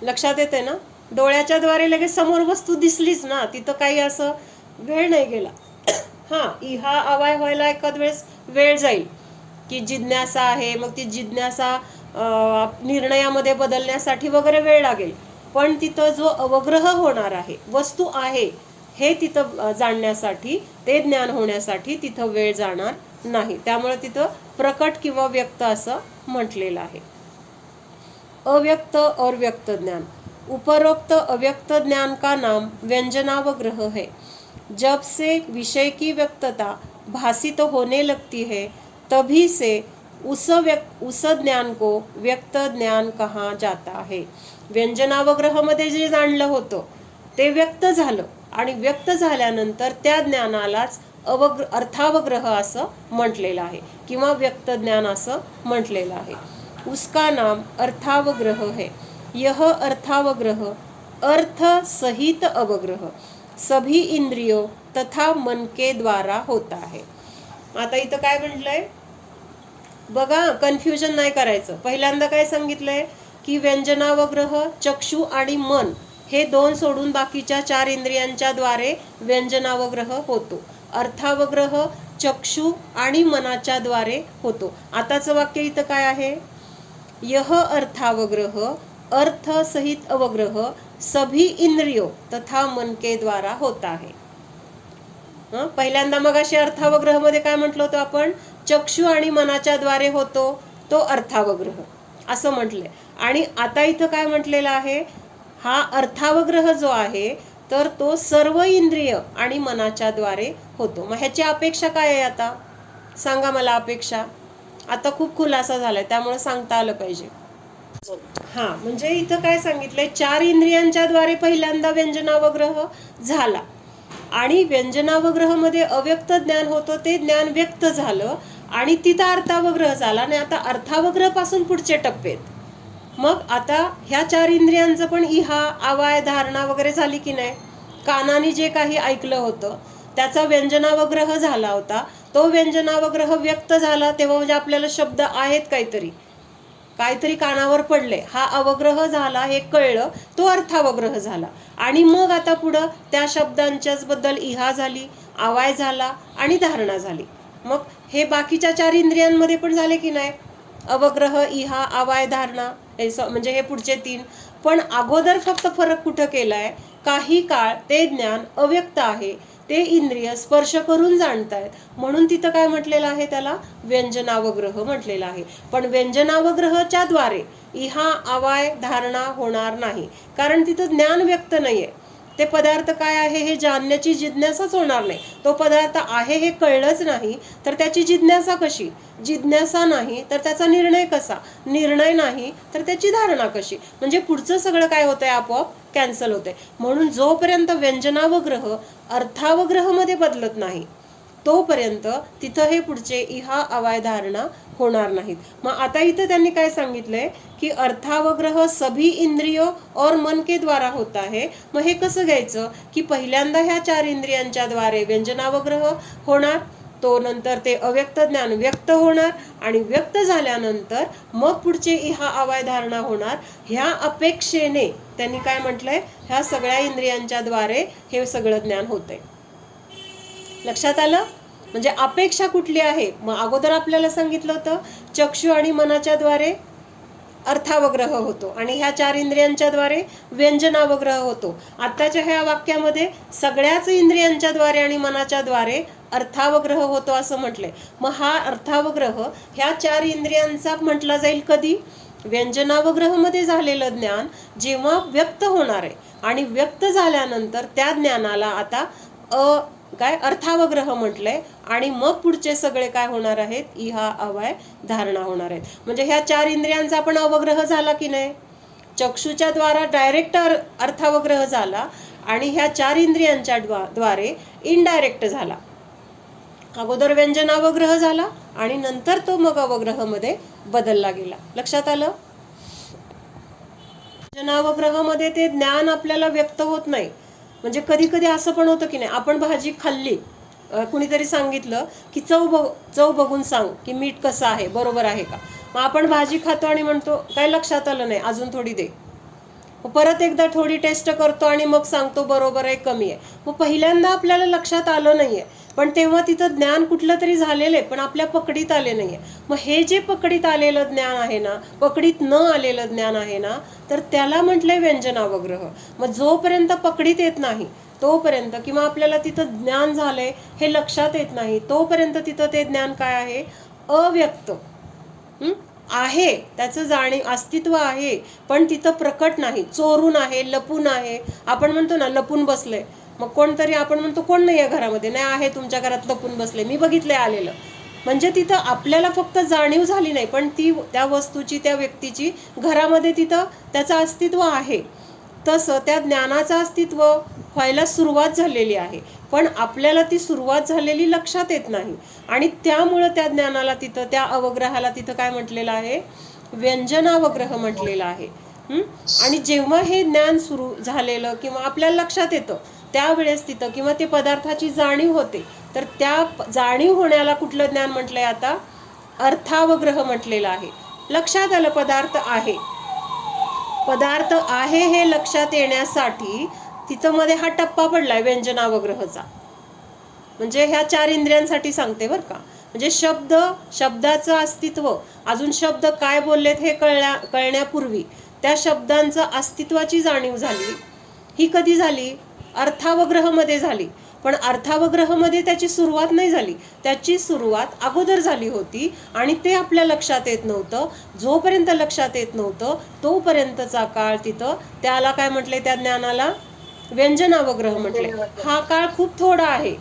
S1: लक्षात येते ना, डोळ्याच्या द्वारे लगेच समोर वस्तू दिसलीच ना, तिथं काही असं वेळ नाही गेला. हा, इहा आवाय व्हायला एखाद वेळेस वेळ जाईल की जिज्ञासा आहे, मग ती जिज्ञासा निर्णयामध्ये बदलण्यासाठी वगैरे वेळ लागेल, पण तिथं जो अवग्रह होणार आहे, वस्तू आहे हे तिथं जाणण्यासाठी, ते ज्ञान होण्यासाठी तिथं वेळ जाणार नाही. त्यामुळे तिथं प्रकट किंवा व्यक्त असं म्हटलेलं आहे. अव्यक्त और व्यक्त ज्ञान. उपरोक्त अव्यक्त ज्ञान का नाम व्यंजनावग्रह है. जब से विषय की व्यक्तता भासित होने लगती है, तभी से उस ज्ञान को व्यक्त ज्ञान कहा जाता है. व्यंजनावग्रह मध्ये जे जाणलं होतं ते व्यक्त झालं आणि व्यक्त झाल्यानंतर त्या ज्ञानालाच अर्थावग्रह असं म्हटलेलं आहे किंवा व्यक्त ज्ञान असं म्हटलेलं आहे. उसका नाम अर्थावग्रह है. यह अर्थावग्रह अर्थ सहित अवग्रह सभी इंद्रियों तथा मन के द्वारा होता है. आता इथं काय म्हटलंय बघा, कन्फ्युजन नाही करायचं. पहिल्यांदा काय सांगितलंय की व्यंजनावग्रह चक्षु आणि मन हे दोन सोडून बाकीच्या 4 इंद्रियांच्या द्वारे व्यंजनावग्रह होतो. अर्थावग्रह चक्षु आणि मनाच्या द्वारे होतो. आताचं वाक्य इथं काय आहे, यह अर्थावग्रह अर्थ सहित अवग्रह सभी इंद्रियों तथा मन के द्वारा होता है. पहिल्यांदा मग अशी अर्थावग्रह मध्ये काय म्हटलं होतं आपण, चक्षु आणि मनाच्या द्वारे होतो, तो अर्थावग्रह असं म्हटलंय. आणि आता इथं काय म्हटलेलं आहे, हा अर्थावग्रह जो आहे तर तो सर्व इंद्रिय आणि मनाच्या द्वारे होतो. मग ह्याची अपेक्षा काय आहे, आता सांगा मला अपेक्षा. आता खूप खुलासा झालाय त्यामुळे सांगता आलं पाहिजे. हा, म्हणजे इथं काय सांगितलंय, 4 इंद्रियांच्या द्वारे पहिल्यांदा व्यंजनावग्रह झाला आणि व्यंजनावग्रह मध्ये अव्यक्त ज्ञान होतं, ते ज्ञान व्यक्त झालं आणि तिथं अर्थावग्रह झाला. आणि आता अर्थावग्रह पासून पुढचे टप्पे. मग आता ह्या 4 इंद्रियांचं पण इहा आवाय धारणा वगैरे झाली की नाही. कानाने जे काही ऐकलं होतं त्याचा व्यंजनावग्रह झाला होता, तो व्यंजनावग्रह व्यक्त झाला तेव्हा म्हणजे आपल्याला शब्द आहेत काहीतरी कानावर पडले, हा अवग्रह झाला हे कळलं, तो अर्थावग्रह झाला. आणि मग आता पुढं त्या शब्दांच्याच बद्दल इहा झाली, आवाय झाला आणि धारणा झाली. मग हे बाकीच्या 4 इंद्रियांमध्ये पण झाले की नाही, अवग्रह इहा आवाय धारणा, म्हणजे हे पुढचे 3. पण अगोदर फक्त फरक कुठं केलाय, काही काळ ते ज्ञान अव्यक्त आहे, ते इंद्रिय स्पर्श करून जाणतायत, म्हणून तिथं काय म्हटलेलं आहे, त्याला व्यंजनावग्रह म्हटलेलं आहे. पण व्यंजनावग्रहच्या द्वारे इहा आवाय धारणा होणार नाही, कारण तिथं ज्ञान व्यक्त नाहीये. ते पदार्थ काय आहे हे जाणण्याची जिज्ञासाच होणार नाही. तो पदार्थ आहे हे कळलंच नाही तर त्याची जिज्ञासा कशी, जिज्ञासा नाही तर त्याचा निर्णय कसा, निर्णय नाही तर त्याची धारणा कशी, म्हणजे पुढचं सगळं काय होतंय, आपोआप कॅन्सल होतंय. म्हणून जोपर्यंत व्यंजनावग्रह अर्थावग्रह मध्ये बदलत नाही तोपर्यंत तिथं हे पुढचे इहा आवाय धारणा होणार नाहीत. मग आता इथं त्यांनी काय सांगितलंय की अर्थावग्रह सभी इंद्रियों और मन के द्वारा होता है. मग हे कसं घ्यायचं की पहिल्यांदा ह्या 4 इंद्रियांच्या द्वारे व्यंजनावग्रह होणार, तो नंतर ते अव्यक्त ज्ञान व्यक्त होणार आणि व्यक्त झाल्यानंतर मग पुढचे इहा आवाय धारणा होणार. ह्या अपेक्षेने त्यांनी काय म्हटलंय, ह्या सगळ्या इंद्रियांच्या द्वारे हे सगळं ज्ञान होतंय. लक्षात आलं. म्हणजे अपेक्षा कुठली आहे, मग अगोदर आपल्याला सांगितलं होतं चक्षु आणि मनाच्या द्वारे अर्थावग्रह होतो आणि ह्या 4 इंद्रियांच्या द्वारे व्यंजनावग्रह होतो. आताच्या ह्या वाक्यामध्ये सगळ्याच इंद्रियांच्या द्वारे आणि मनाच्या द्वारे अर्थावग्रह होतो असं म्हटलंय. मग हा अर्थावग्रह ह्या 4 इंद्रियांचा म्हटला जाईल कधी, व्यंजनावग्रह मध्ये झालेलं ज्ञान जेव्हा व्यक्त होणार आहे आणि व्यक्त झाल्यानंतर त्या ज्ञानाला आता काय अर्थावग्रह म्हटलंय आणि मग पुढचे सगळे काय होणार आहेत, इहा आवाय धारणा होणार आहेत. म्हणजे ह्या 4 इंद्रियांचा पण अवग्रह झाला की नाही, चक्षुच्या द्वारा डायरेक्ट अर्थावग्रह झाला आणि ह्या 4 इंद्रियांच्या द्वारे इनडायरेक्ट झाला. अगोदर व्यंजनावग्रह झाला आणि नंतर तो मग अवग्रह मध्ये बदलला गेला. लक्षात आलं. व्यंजनावग्रह मध्ये ते ज्ञान आपल्याला व्यक्त होत नाही. म्हणजे कधी कधी असं पण होतं की नाही, आपण भाजी खाल्ली, कुणीतरी सांगितलं की चव बघून सांग की मीठ कसं आहे, बरोबर आहे का. मग आपण भाजी खातो आणि म्हणतो काय लक्षात आलं नाही, अजून थोडी दे. मग परत एकदा थोडी टेस्ट करतो आणि मग सांगतो बरोबर आहे कमी आहे. मग पहिल्यांदा आपल्याला लक्षात आलं नाहीये, पण तेव्हा तिथं ज्ञान कुठलं तरी झालेलं आहे, पण आपल्या पकडीत आले नाहीये. मग हे जे पकडीत आलेलं ज्ञान आहे ना, पकडीत न आलेलं ज्ञान आहे ना, तर त्याला म्हटलंय व्यंजनावग्रह. मग जोपर्यंत पकडीत येत नाही तोपर्यंत, किंवा आपल्याला तिथं ज्ञान झालंय हे लक्षात येत नाही तोपर्यंत तिथं ते ज्ञान काय आहे? अव्यक्त आहे, त्याचं जाणीव अस्तित्व आहे, पण तिथं प्रकट नाही, चोरून आहे, लपून आहे. आपण म्हणतो ना लपून बसले, मग कोणतरी आपण म्हणतो कोण नाही आहे घरामध्ये, नाही आहे तुमच्या घरात लपून बसले, मी बघितले आलेलं. म्हणजे तिथं आपल्याला फक्त जाणीव झाली नाही, पण ती त्या वस्तूची त्या व्यक्तीची घरामध्ये तिथं त्याचं अस्तित्व आहे. तसं त्या ज्ञानाचं अस्तित्व व्हायला सुरुवात झालेली आहे, पण आपल्याला ती सुरुवात झालेली लक्षात येत नाही. आणि त्यामुळं त्या ज्ञानाला तिथं, त्या अवग्रहाला तिथं काय म्हटलेलं आहे? व्यंजनावग्रह म्हटलेलं आहे. आणि जेव्हा हे ज्ञान सुरू झालेलं किंवा आपल्याला लक्षात येतं त्यावेळेस तिथं, किंवा ते पदार्थाची जाणीव होते, तर त्या जाणीव होण्याला कुठलं ज्ञान म्हटलंय आता? अर्थावग्रह म्हटलेलं आहे. लक्षात आलं पदार्थ आहे, पदार्थ आहे हे लक्षात येण्यासाठी तिथं मध्ये हा टप्पा पडलाय व्यंजनावग्रहचा. म्हणजे ह्या 4 इंद्रियांसाठी सांगते बरं का. म्हणजे शब्दाचं अस्तित्व, अजून शब्द काय बोललेत हे कळण्यापूर्वी त्या शब्दांचं अस्तित्वाची जाणीव झाली. ही कधी झाली? अर्थावग्रहमध्ये झाली. पण अर्थावग्रहमध्ये त्याची सुरुवात नाही झाली, त्याची सुरुवात अगोदर झाली होती आणि ते आपल्या लक्षात येत नव्हतं. जोपर्यंत लक्षात येत नव्हतं तोपर्यंतचा काळ तिथं त्याला काय म्हटले? त्या ज्ञानाला व्यंजनावग्रह म्हटले. हा काळ खूप थोडा आहे,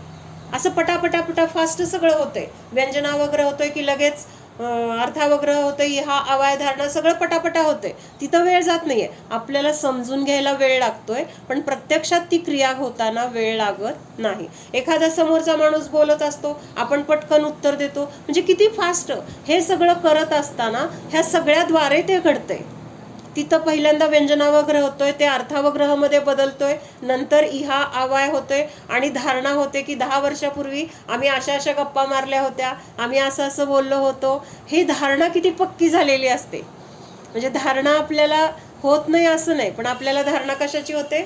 S1: असं पटापटापटा फास्ट सगळं होतंय. व्यंजनावग्रह होतोय की लगेच अर्थावग्रह होतोय, हा अवाय धारणा सगळं पटापटा होतंय. तिथं वेळ जात नाहीये, आपल्याला समजून घ्यायला वेळ लागतोय, पण प्रत्यक्षात ती क्रिया होताना वेळ लागत नाही. एखादा समोरचा माणूस बोलत असतो, आपण पटकन उत्तर देतो, म्हणजे किती फास्ट हे सगळं करत असताना ह्या सगळ्याद्वारे ते घडतंय. तिथं पहिल्यांदा व्यंजनावग्रह होतोय, ते अर्थावग्रहमध्ये बदलतोय, नंतर इहा आवाय होतोय आणि धारणा होते की 10 वर्षापूर्वी आम्ही अशा अशा गप्पा मारल्या होत्या, आम्ही असं असं बोललो होतो. हे धारणा किती पक्की झालेली असते. म्हणजे धारणा आपल्याला होत नाही असं नाही, पण आपल्याला धारणा कशाची होते?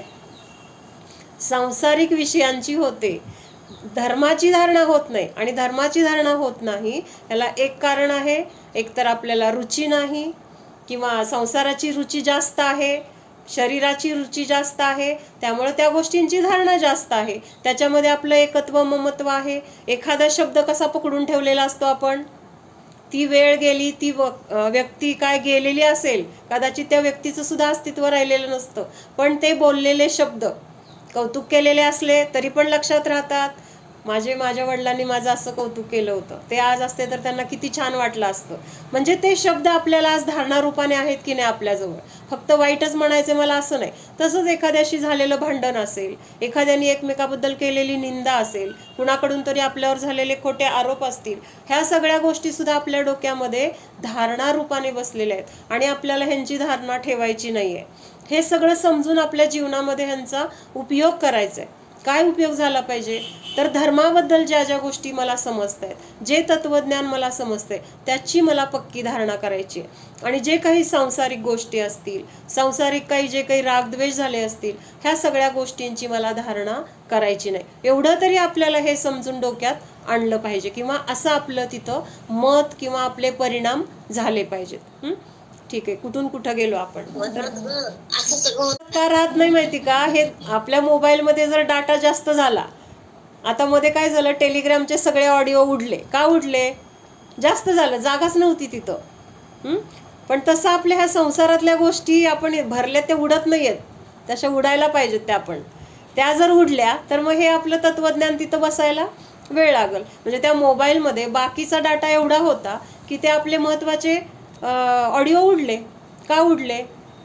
S1: सांसारिक विषयांची होते. धर्माची धारणा होत नाही. आणि धर्माची धारणा होत नाही याला एक कारण आहे, एकतर आपल्याला रुची नाही, किंवा संसाराची रुची जास्त आहे, शरीराची रुची जास्त आहे, त्यामुळे त्या गोष्टींची धारणा जास्त आहे. त्याच्यामध्ये आपलं एकत्व ममत्व आहे. एखादा शब्द कसा पकडून ठेवलेला असतो आपण, ती वेळ गेली, ती व्यक्ती काय गेलेली असेल, कदाचित त्या व्यक्तीचं सुद्धा अस्तित्व राहिलेलं नसतं, पण ते बोललेले शब्द कौतुक केलेले असले तरी पण लक्षात राहतात. माझ्या वडिलांनी माझं असं कौतुक केलं होतं, ते आज असते तर त्यांना किती छान वाटलं असतं. म्हणजे ते शब्द आपल्याला आज धारणा रूपाने आहेत की नाही आपल्याजवळ. फक्त वाईटच म्हणायचे मला असं नाही. तसंच एखाद्याशी झालेलं भांडण असेल, एखाद्याने एकमेकाबद्दल केलेली निंदा असेल, कुणाकडून तरी आपल्यावर झालेले खोटे आरोप असतील, ह्या सगळ्या गोष्टी सुद्धा आपल्या डोक्यामध्ये धारणा रूपाने बसलेल्या आहेत आणि आपल्याला ह्यांची धारणा ठेवायची नाहीये. हे सगळं समजून आपल्या जीवनामध्ये ह्यांचा उपयोग करायचा आहे. काय उपयोग झाला पाहिजे? तर धर्माबद्दल ज्या ज्या गोष्टी मला समजत आहेत, जे तत्वज्ञान मला समजतंय, त्याची मला पक्की धारणा करायची आहे. आणि जे काही सांसारिक गोष्टी असतील, सांसारिक काही जे काही रागद्वेष झाले असतील, ह्या सगळ्या गोष्टींची मला धारणा करायची नाही. एवढं तरी आपल्याला हे समजून डोक्यात आणलं पाहिजे, किंवा असं आपलं तिथं मत किंवा आपले परिणाम झाले पाहिजेत. ठीक आहे, कुठून कुठं गेलो आपण? का राहत नाही माहिती का? हे आपल्या मोबाईलमध्ये जर डाटा जास्त झाला, आता मध्ये काय झालं, टेलिग्रामचे सगळे ऑडिओ उडले. का उडले? जास्त झालं, जागाच नव्हती तिथं. पण तसं आपल्या ह्या संसारातल्या गोष्टी आपण भरल्या त्या उडत नाहीयेत, तशा उडायला पाहिजेत त्या. पण त्या जर उडल्या तर मग हे आपलं तत्वज्ञान तिथं बसायला वेळ लागल. म्हणजे त्या मोबाईलमध्ये बाकीचा डाटा एवढा होता की ते आपले महत्वाचे ऑडिओ उडले. का उडले?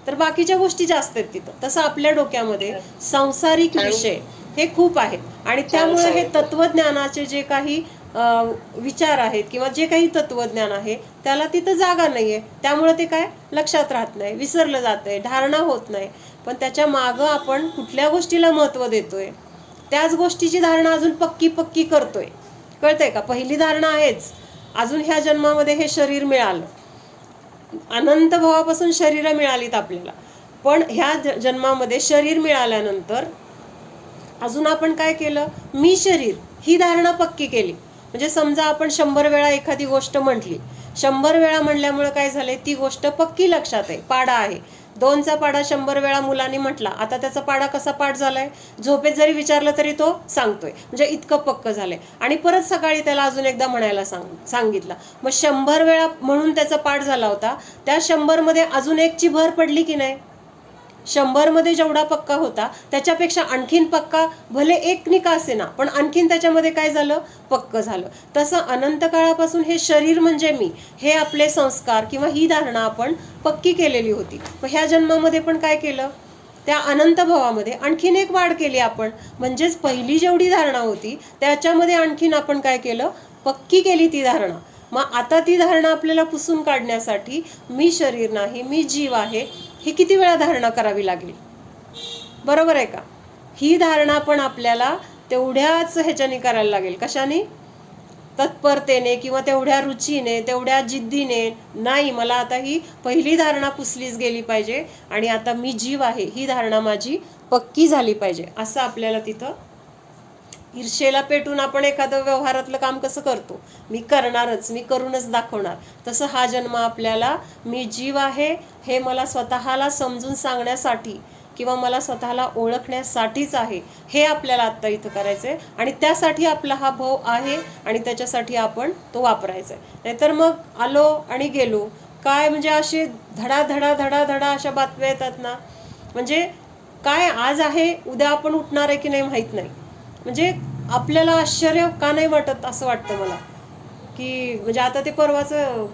S1: तर बाकीच्या गोष्टी जास्त आहेत तिथं. तसं आपल्या डोक्यामध्ये सांसारिक विषय हे खूप आहेत आणि त्यामुळे हे तत्वज्ञानाचे जे काही विचार आहेत किंवा जे काही तत्वज्ञान आहे त्याला तिथं जागा नाहीये. त्यामुळे ते काय लक्षात राहत नाही, विसरलं जातंय, धारणा होत नाही. पण त्याच्या मागं आपण कुठल्या गोष्टीला महत्व देतोय, त्याच गोष्टीची धारणा अजून पक्की करतोय. कळतंय का? पहिली धारणा आहेच, अजून ह्या जन्मामध्ये हे शरीर मिळालं, अनंत भावापासून शरीरं मिळालीत आपल्याला, पण ह्या जन्मामध्ये शरीर मिळाल्यानंतर अजून आपण काय केलं, मी शरीर ही धारणा पक्की केली. म्हणजे समजा आपण 100 वेळा एखादी गोष्ट म्हटली, 100 वेळा म्हणल्यामुळे काय झाले, ती गोष्ट पक्की लक्षात आहे, पाडा आहे. 2चा पाडा 100 वेळा मुलांनी म्हटला, आता त्याचा पाडा कसा पाठ झालाय, झोपेत जरी विचारलं तरी तो सांगतोय, म्हणजे इतकं पक्क झालंय. आणि परत सकाळी त्याला अजून एकदा म्हणायला सांगितलं, मग 100 वेळा म्हणून त्याचा पाठ झाला होता. त्या 100 मध्ये अजून एकची भर पडली की नाही. 100 मध्ये जेवढा पक्का होता त्याच्यापेक्षा आणखीन पक्का, भले एक निका असे ना, पण आणखीन त्याच्यामध्ये काय झालं, पक्क झालं. तसं अनंत काळापासून हे शरीर म्हणजे मी, हे आपले संस्कार किंवा ही धारणा आपण पक्की केलेली होती. मग ह्या जन्मामध्ये पण काय केलं, त्या अनंत भावामध्ये आणखीन एक वाढ केली आपण. म्हणजेच पहिली जेवढी धारणा होती त्याच्यामध्ये आणखीन आपण काय केलं, पक्की केली ती धारणा. मग आता ती धारणा आपल्याला पुसून काढण्यासाठी मी शरीर नाही, मी जीव आहे, ही किती वेळा धारणा करावी लागेल, बरोबर आहे का. ही धारणा पण आपल्याला तेवढ्याच ह्याच्याने करायला लागेल. कशाने, तत्परतेने किंवा तेवढ्या रुचीने, तेवढ्या जिद्दीने. नाही, मला आता ही पहिली धारणा पुसलीच गेली पाहिजे आणि आता मी जीव आहे ही धारणा माझी पक्की झाली पाहिजे. असं आपल्याला तिथं ईर्षेला पेटून आपण एखादं व्यवहारातलं काम कसं करतो, मी करणारच, मी करूनच दाखवणार, तसं हा जन्म आपल्याला मी जीव आहे हे मला स्वतःला समजून सांगण्यासाठी किंवा मला स्वतःला ओळखण्यासाठीच आहे, हे आपल्याला आत्ता इथं करायचंय. आणि त्यासाठी आपला हा भाव आहे आणि त्याच्यासाठी आपण तो वापरायचा आहे. नाहीतर मग आलो आणि गेलो काय, म्हणजे असे धडा धडा धडा धडा अशा बातम्या येतात ना, म्हणजे काय आज आहे उद्या आपण उठणार आहे की नाही माहीत नाही. म्हणजे आपल्याला आश्चर्य का नाही वाटत असं वाटतं मला, की म्हणजे आता ते परवाचं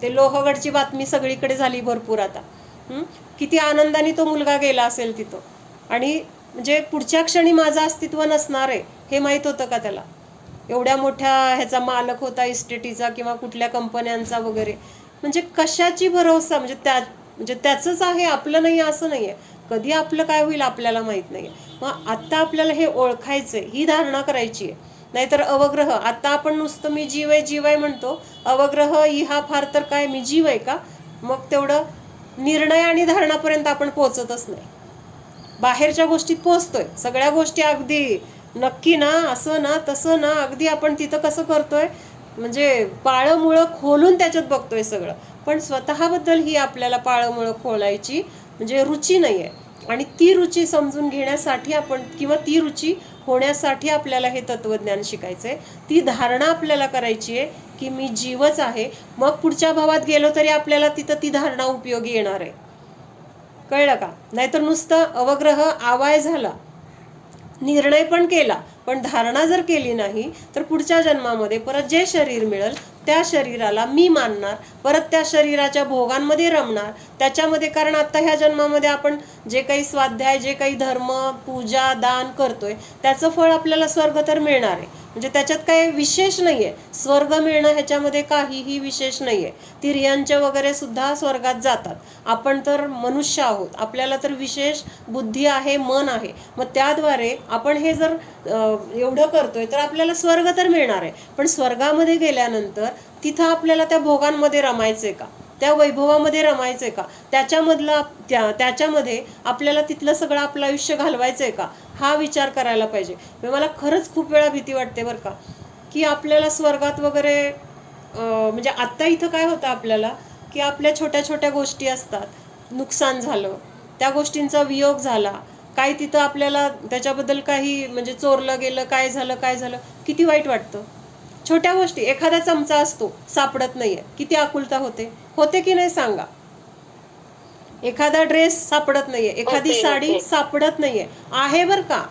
S1: ते लोहगडची बातमी सगळीकडे झाली भरपूर आता. किती आनंदाने तो मुलगा गेला असेल तिथं, आणि म्हणजे पुढच्या क्षणी माझं अस्तित्व नसणार आहे हे माहीत होतं का त्याला. एवढ्या मोठ्या ह्याचा मालक होता, इस्टेटीचा किंवा कुठल्या कंपन्यांचा वगैरे. म्हणजे कशाची भरोसा, म्हणजे त्याचंच आहे, आपलं नाही असं नाही आहे. कधी आपलं काय होईल आपल्याला माहीत नाही. मग आत्ता आपल्याला हे ओळखायचंय, ही धारणा करायची आहे. नाहीतर अवग्रह, आता आपण नुसतं मी जीव आहे जीव आहे म्हणतो, अवग्रह हा फार तर काय मी जीव आहे का, मग तेवढं निर्णय आणि धारणापर्यंत आपण पोहोचतच नाही. बाहेरच्या गोष्टीत पोहोचतोय, सगळ्या गोष्टी अगदी नक्की ना, असं ना तसं ना, अगदी आपण तिथं कसं करतोय, म्हणजे पाळंमुळं खोलून त्याच्यात बघतोय सगळं. पण स्वतःबद्दल ही आपल्याला पाळंमुळं खोलायची म्हणजे रुची नाही आहे. आणि ती रुची समजून घेण्यासाठी आपण किंवा ती रुची होण्यासाठी आपल्याला हे तत्वज्ञान शिकायचंय. ती धारणा आपल्याला करायची आहे की मी जीवच आहे. मग पुढच्या भावात गेलो तरी आपल्याला तिथं ती धारणा उपयोगी येणार आहे. कळलं का. नाहीतर नुसतं अवग्रह आवाय झाला, निर्णय पण केला, पण धारणा जर केली नाही तर पुढच्या जन्मामध्ये परत जे शरीर मिळेल त्या शरीराला मी मानणार, परत त्या शरीराच्या भोगांमध्ये रमणार त्याच्यामध्ये. कारण आता ह्या जन्मामध्ये आपण जे काही स्वाध्याय, जे काही धर्म, पूजा, दान करतोय त्याचं फळ आपल्याला स्वर्ग तर मिळणार आहे. म्हणजे त्याच्यात काही विशेष नाहीये, स्वर्ग मिळणं ह्याच्यामध्ये काहीही विशेष नाहीये. तिर्यांचे वगैरे सुद्धा स्वर्गात जातात. आपण तर मनुष्य आहोत, आपल्याला तर विशेष बुद्धी आहे, मन आहे. मग त्याद्वारे आपण हे जर एवढं करतोय तर आपल्याला स्वर्ग तर मिळणार आहे. पण स्वर्गामध्ये गेल्यानंतर तिथं आपल्याला त्या भोगांमध्ये रमायचंय का, त्या वैभवामध्ये रमायचंय का, त्याच्यामध्ये आपल्याला तिथलं सगळं आपलं आयुष्य घालवायचंय का, हा विचार करायला पाहिजे. मला खरंच खूप वेळा भीती वाटते बरं का, की आपल्याला स्वर्गात वगैरे म्हणजे आत्ता इथं काय होतं आपल्याला, की आपल्या छोट्या छोट्या गोष्टी असतात, नुकसान झालं, त्या गोष्टींचा वियोग झाला, काय तिथं आपल्याला त्याच्याबद्दल काही म्हणजे चोरलं गेलं, काय झालं, किती वाईट वाटतं. छोट्या गोष्टी, एखादा चमचा असतो सापडत नाहीये, किती आकुलता होते की नाही सांगा. एखादा ड्रेस सापडत नाहीये, एखादी साडी सापडत नाहीये, आहे बर का,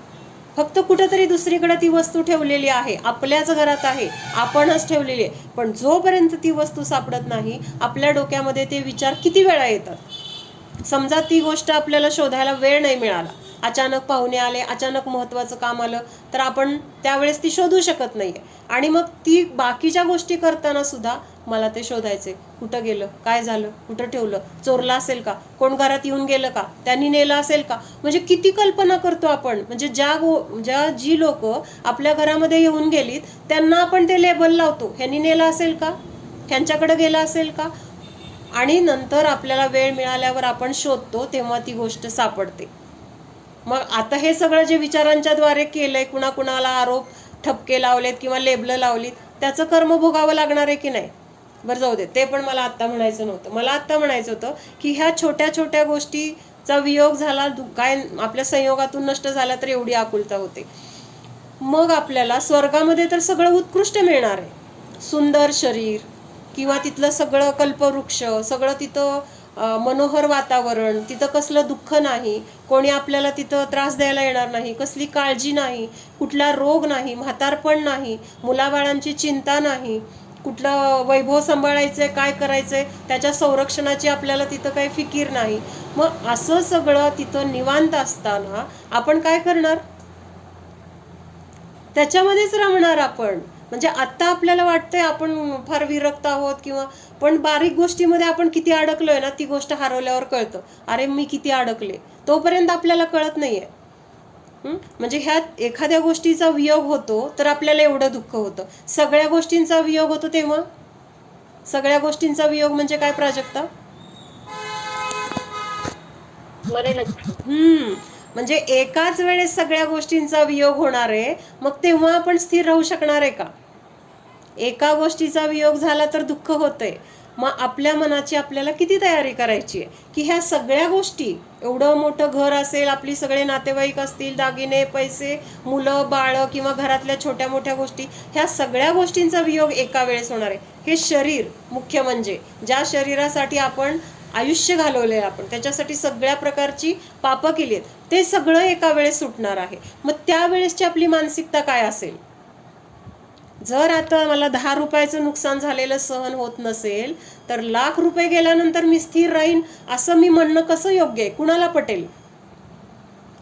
S1: फक्त कुठेतरी दुसरीकडे ती वस्तू ठेवलेली आहे, आपल्याच घरात आहे, आपणच ठेवलेली आहे. पण जोपर्यंत ती वस्तू सापडत नाही आपल्या डोक्यामध्ये ते विचार किती वेळा येतात. समजा ती गोष्ट आपल्याला शोधायला वेळ नाही मिळाला, अचानक पाहुणे आले, अचानक महत्त्वाचं काम आलं, तर आपण त्यावेळेस ती शोधू शकत नाहीये. आणि मग ती बाकीच्या गोष्टी करताना सुद्धा मला ते शोधायचे, कुठं गेलं, काय झालं, कुठं ठेवलं, चोरला असेल का, कोण घरात येऊन गेलं का, त्यांनी नेलं असेल का. म्हणजे किती कल्पना करतो आपण. म्हणजे जी लोक आपल्या घरामध्ये येऊन गेलीत त्यांना आपण ते लेबल लावतो, ह्यांनी नेलं असेल का, ह्यांच्याकडे गेलं असेल का. आणि नंतर आपल्याला वेळ मिळाल्यावर आपण शोधतो तेव्हा ती गोष्ट सापडते. मग आता हे सगळं जे विचारांच्या द्वारे केलंय, कुणाकुणाला आरोप ठपके लावलेत किंवा लेबलं लावलीत, त्याचं कर्म भोगावं लागणार आहे की नाही? बरं जाऊ दे, ते पण मला आत्ता म्हणायचं नव्हतं. मला आत्ता म्हणायचं होतं की ह्या छोट्या छोट्या गोष्टीचा वियोग झाला, काय आपल्या संयोगातून नष्ट झाला तर एवढी आकुलता होते. मग आपल्याला स्वर्गामध्ये तर सगळं उत्कृष्ट मिळणार आहे, सुंदर शरीर किंवा तिथलं सगळं कल्पवृक्ष, सगळं तिथं मनोहर वातावरण, तिथं कसलं दुःख नाही, कोणी आपल्याला तिथं त्रास द्यायला येणार नाही, कसली काळजी नाही, कुठला रोग नाही, म्हातारपण नाही, मुलाबाळांची चिंता नाही, कुठलं वैभव सांभाळायचंय, काय करायचंय त्याच्या संरक्षणाची आपल्याला तिथं काही फिकीर नाही. मग असं सगळं तिथं निवांत असताना आपण काय करणार? त्याच्यामध्येच रमणार आपण. म्हणजे आत्ता आपल्याला वाटतंय आपण फार विरक्त आहोत किंवा, पण बारीक गोष्टीमध्ये आपण किती अडकलोय ना, ती गोष्ट हरवल्यावर कळतं, अरे मी किती अडकले. तोपर्यंत आपल्याला कळत नाहीये. म्हणजे ह्यात एखाद्या गोष्टीचा वियोग होतो तर आपल्याला एवढं दुःख होतं. सगळ्या गोष्टींचा वियोग होतो तेव्हा, सगळ्या गोष्टींचा वियोग म्हणजे काय प्राजक्ता? म्हणजे एकाच वेळेस सगळ्या गोष्टींचा वियोग होणार आहे, मग तेव्हा आपण स्थिर राहू शकणार आहे का? एका गोष्टीचा वियोग झाला तर दुःख होतंय. मग आपल्या मनाची आपल्याला किती तयारी करायची आहे की ह्या सगळ्या गोष्टी, एवढं मोठं घर असेल, आपली सगळे नातेवाईक असतील, दागिने, पैसे, मुलं बाळ किंवा घरातल्या छोट्या मोठ्या गोष्टी, ह्या सगळ्या गोष्टींचा वियोग एका वेळेस होणार आहे. हे शरीर मुख्य, म्हणजे ज्या शरीरासाठी आपण आयुष्य घालवले, आपण त्याच्यासाठी सगळ्या प्रकारची पापं केली आहेत, ते सगळं एका वेळेस सुटणार आहे. मग त्यावेळेसची आपली मानसिकता काय असेल? जर आता मला 10 रुपयाचं नुकसान झालेलं सहन होत नसेल तर लाख रुपये गेल्यानंतर मी स्थिर राहीन असं मी म्हणणं कसं योग्य आहे? कुणाला पटेल?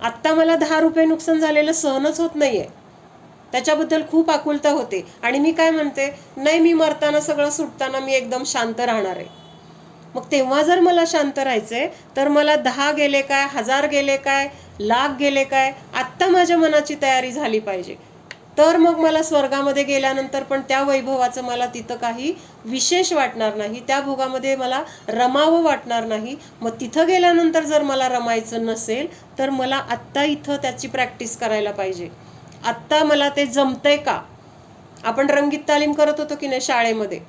S1: आत्ता मला 10 रुपये नुकसान झालेलं सहनच होत नाहीये, त्याच्याबद्दल खूप आकुलता होते, आणि मी काय म्हणते, नाही मी मरताना सगळं सुटताना मी एकदम शांत राहणार आहे. मग तेव्हा जर मला शांत राहायचंय तर मला 10 गेले काय, 1000 गेले काय, लाख गेले काय, आत्ता माझ्या मनाची तयारी झाली पाहिजे. तर मग मला स्वर्गामध्ये गेल्यानंतर पण त्या वैभवाचं मला तिथं काही विशेष वाटणार नाही, त्या भोगामध्ये मला रमावं वाटणार नाही. मग तिथं गेल्यानंतर जर मला रमायचं नसेल तर मला आत्ता इथं त्याची प्रॅक्टिस करायला पाहिजे. आत्ता मला ते जमतंय का? आपण रंगीत तालीम करत होतो की नाही शाळेमध्ये,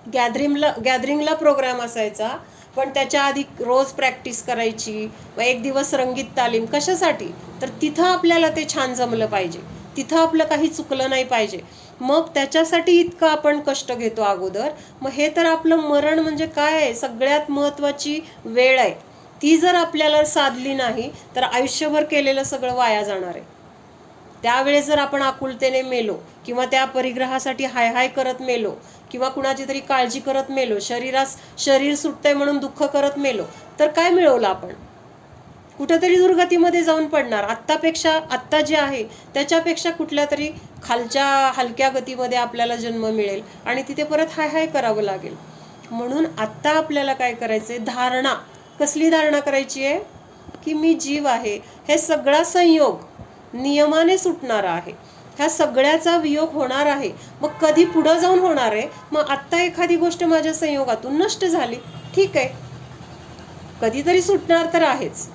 S1: गॅदरिंगला प्रोग्राम असायचा, पण त्याच्या आधी रोज प्रॅक्टिस करायची, व एक दिवस रंगीत तालीम. कशासाठी? तर तिथं आपल्याला ते छान जमलं पाहिजे, तिथं आपलं काही चुकलं नाही पाहिजे. मग त्याच्यासाठी इतकं आपण कष्ट घेतो अगोदर. मग हे तर आपलं मरण म्हणजे काय आहे, सगळ्यात महत्त्वाची वेळ आहे. ती जर आपल्याला साधली नाही तर आयुष्यभर केलेलं सगळं वाया जाणार आहे. त्यावेळेस जर आपण आकुलतेने मेलो किंवा त्या परिग्रहासाठी हाय हाय करत मेलो किंवा कुणाची तरी काळजी करत मेलो, शरीर सुटतंय म्हणून दुःख करत मेलो, तर काय मिळवलं आपण? कुठेतरी दुर्गतीमध्ये जाऊन पडणार. आत्ता जे आहे त्याच्यापेक्षा कुठल्या तरी खालच्या हलक्या गतीमध्ये आपल्याला जन्म मिळेल आणि तिथे परत हाय हाय करावं लागेल. म्हणून आत्ता आपल्याला काय करायचंय? धारणा. कसली धारणा करायची आहे? की मी जीव आहे, हे सगळा संयोग नियमाने सुटणारा आहे, ह्या सगळ्याचा वियोग होणार आहे. मग कधी पुढं जाऊन होणार आहे. मग आत्ता एखादी गोष्ट माझ्या संयोगातून नष्ट झाली, ठीक आहे, कधीतरी सुटणार तर आहेच.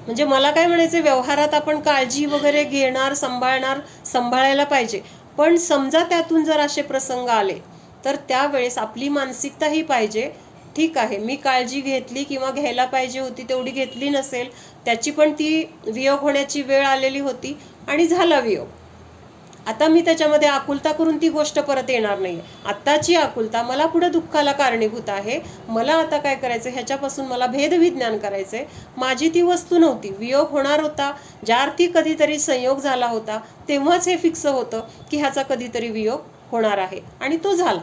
S1: म्हणजे मला काय म्हणायचं, व्यवहारात आपण काळजी वगैरे घेणार, सांभाळायला पाहिजे. पण समजा त्यातून जर असे प्रसंग आले तर त्यावेळेस आपली मानसिकता ही पाहिजे, ठीक आहे मी काळजी घेतली किंवा घ्यायला पाहिजे होती तेवढी घेतली नसेल, त्याची पण ती वियोग होण्याची वेळ आलेली होती आणि झाला वियोग. आता मी त्याच्यामध्ये आकुलता करून ती गोष्ट परत येणार नाही. आत्ताची आकुलता मला पुढे दुःखाला कारणीभूत आहे. मला आता काय करायचं, ह्याच्यापासून मला भेदविज्ञान करायचंय. माझी ती वस्तू नव्हती, वियोग होणार होता, ज्या अर्थी कधीतरी संयोग झाला होता तेव्हाच हे फिक्स होतं की ह्याचा कधीतरी वियोग होणार आहे, आणि तो झाला.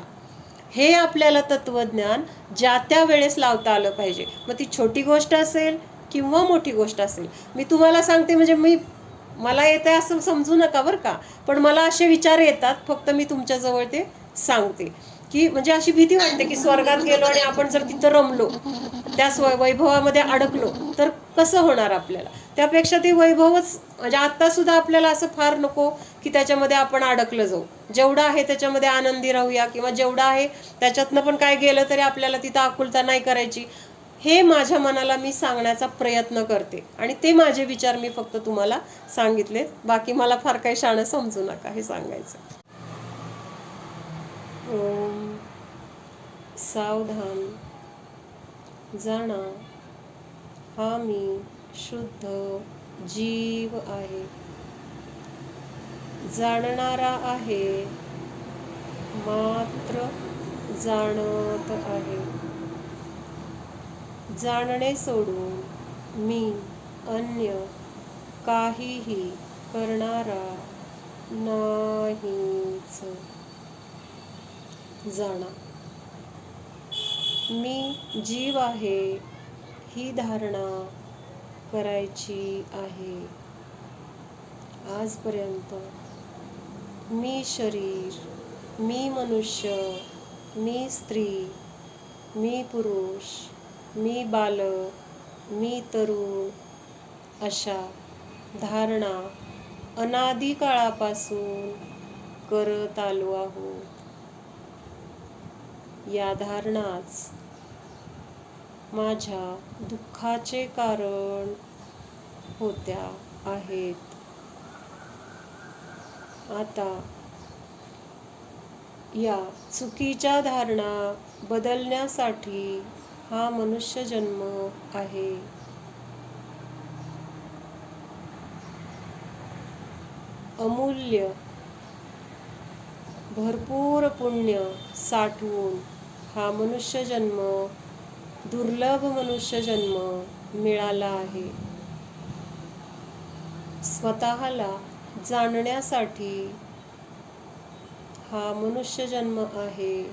S1: हे आपल्याला तत्वज्ञान ज्या त्या वेळेस लावता आलं पाहिजे. मग ती छोटी गोष्ट असेल किंवा मोठी गोष्ट असेल. मी तुम्हाला सांगते म्हणजे मला येतंय असं समजू नका बरं का, पण मला असे विचार येतात, फक्त मी तुमच्याजवळ ते सांगते. की म्हणजे अशी भीती वाटते की स्वर्गात गेलो आणि आपण जर तिथं रमलो, त्या वैभवामध्ये अडकलो तर कसं होणार आपल्याला. त्यापेक्षा ते वैभवच, म्हणजे आत्ता सुद्धा आपल्याला असं फार नको की त्याच्यामध्ये आपण अडकलं जाऊ. जेवढं आहे त्याच्यामध्ये आनंदी राहूया, किंवा जेवढं आहे त्याच्यातनं पण काय गेलं तरी आपल्याला तिथं आकुलता नाही करायची. हे माझ्या मनाला मी सांगण्याचा प्रयत्न करते, आणि ते माझे विचार मी फक्त तुम्हाला सांगितले. बाकी मला फार काही शाणं समजू नका हे सांगायचं. ओम सावधान जाणा, हा मी शुद्ध जीव आहे. जाणणारा आहे, मात्र जाणत आहे. जाणणे सोडून मी अन्य काहीही करणारा नाहीच. जाणा, मी जीव आहे ही धारणा करायची आहे. आजपर्यंत मी शरीर, मी मनुष्य, मी स्त्री, मी पुरुष, मी बालक, मी तरुण अशा धारणा अनादी काळापासून करत आलो आहोत. या धारणाच माझ्या दुःखाचे कारण होत्या आहेत. आता या चुकीच्या धारणा बदलण्यासाठी हा मनुष्य जन्म आहे. अमूल्य भरपूर पुण्य साठवून हा मनुष्य जन्म, दुर्लभ मनुष्य जन्म मिळाला आहे. स्वतःला जाणण्यासाठी हा मनुष्य जन्म आहे.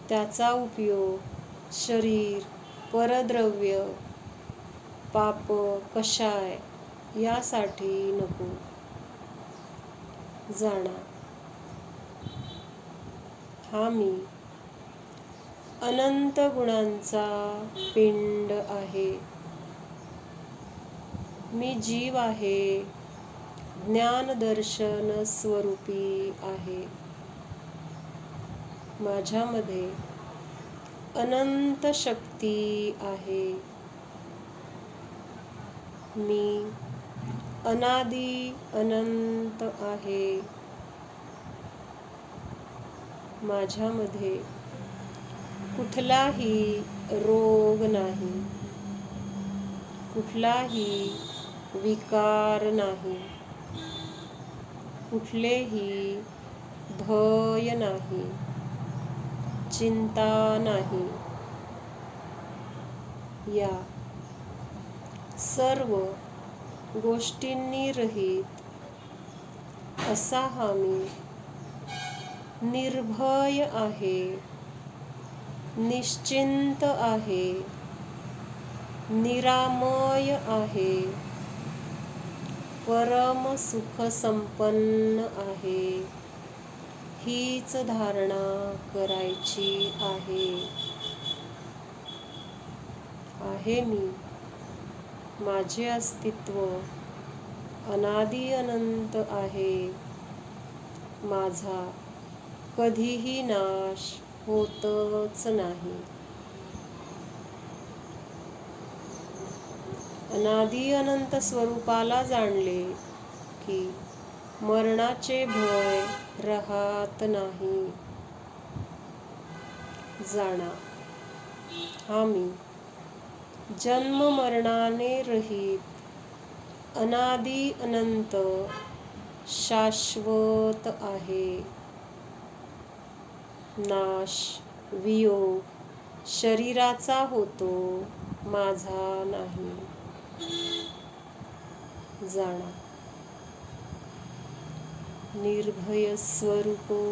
S1: त्याचा उपयोग शरीर, परद्रव्य, पाप, कषाय यासाठी नको. जाणा, हा मी अनंत गुणांचा पिंड आहे. मी जीव आहे, ज्ञानदर्शन स्वरूपी आहे. माझ्यामध्ये अनंत शक्ती आहे. मी अनादी अनंत आहे. माझ्यामध्ये कुठलाही रोग नाही, कुठलाही विकार नाही, कुठलेही भय नाही, चिंता नाही. या सर्व गोष्टींनी रहित असा हा मी निर्भय आहे, निश्चिंत आहे, निरामय आहे, परम सुख संपन्न आहे. हीच धारणा करायची आहे. मी, माझे अस्तित्व अनादी अनंत आहे. माझा कधीही नाश होतच नाही. अनादी अनंत स्वरूपाला जाणले की मरणाचे भय राहत नाही. जाणा, हा मी जन्म मरणाने रहित अनादी अनंत शाश्वत आहे. नाश, वियोग शरीराचा होतो, माझा नाही. जाणा, निर्भय स्वरूपोऽहम्.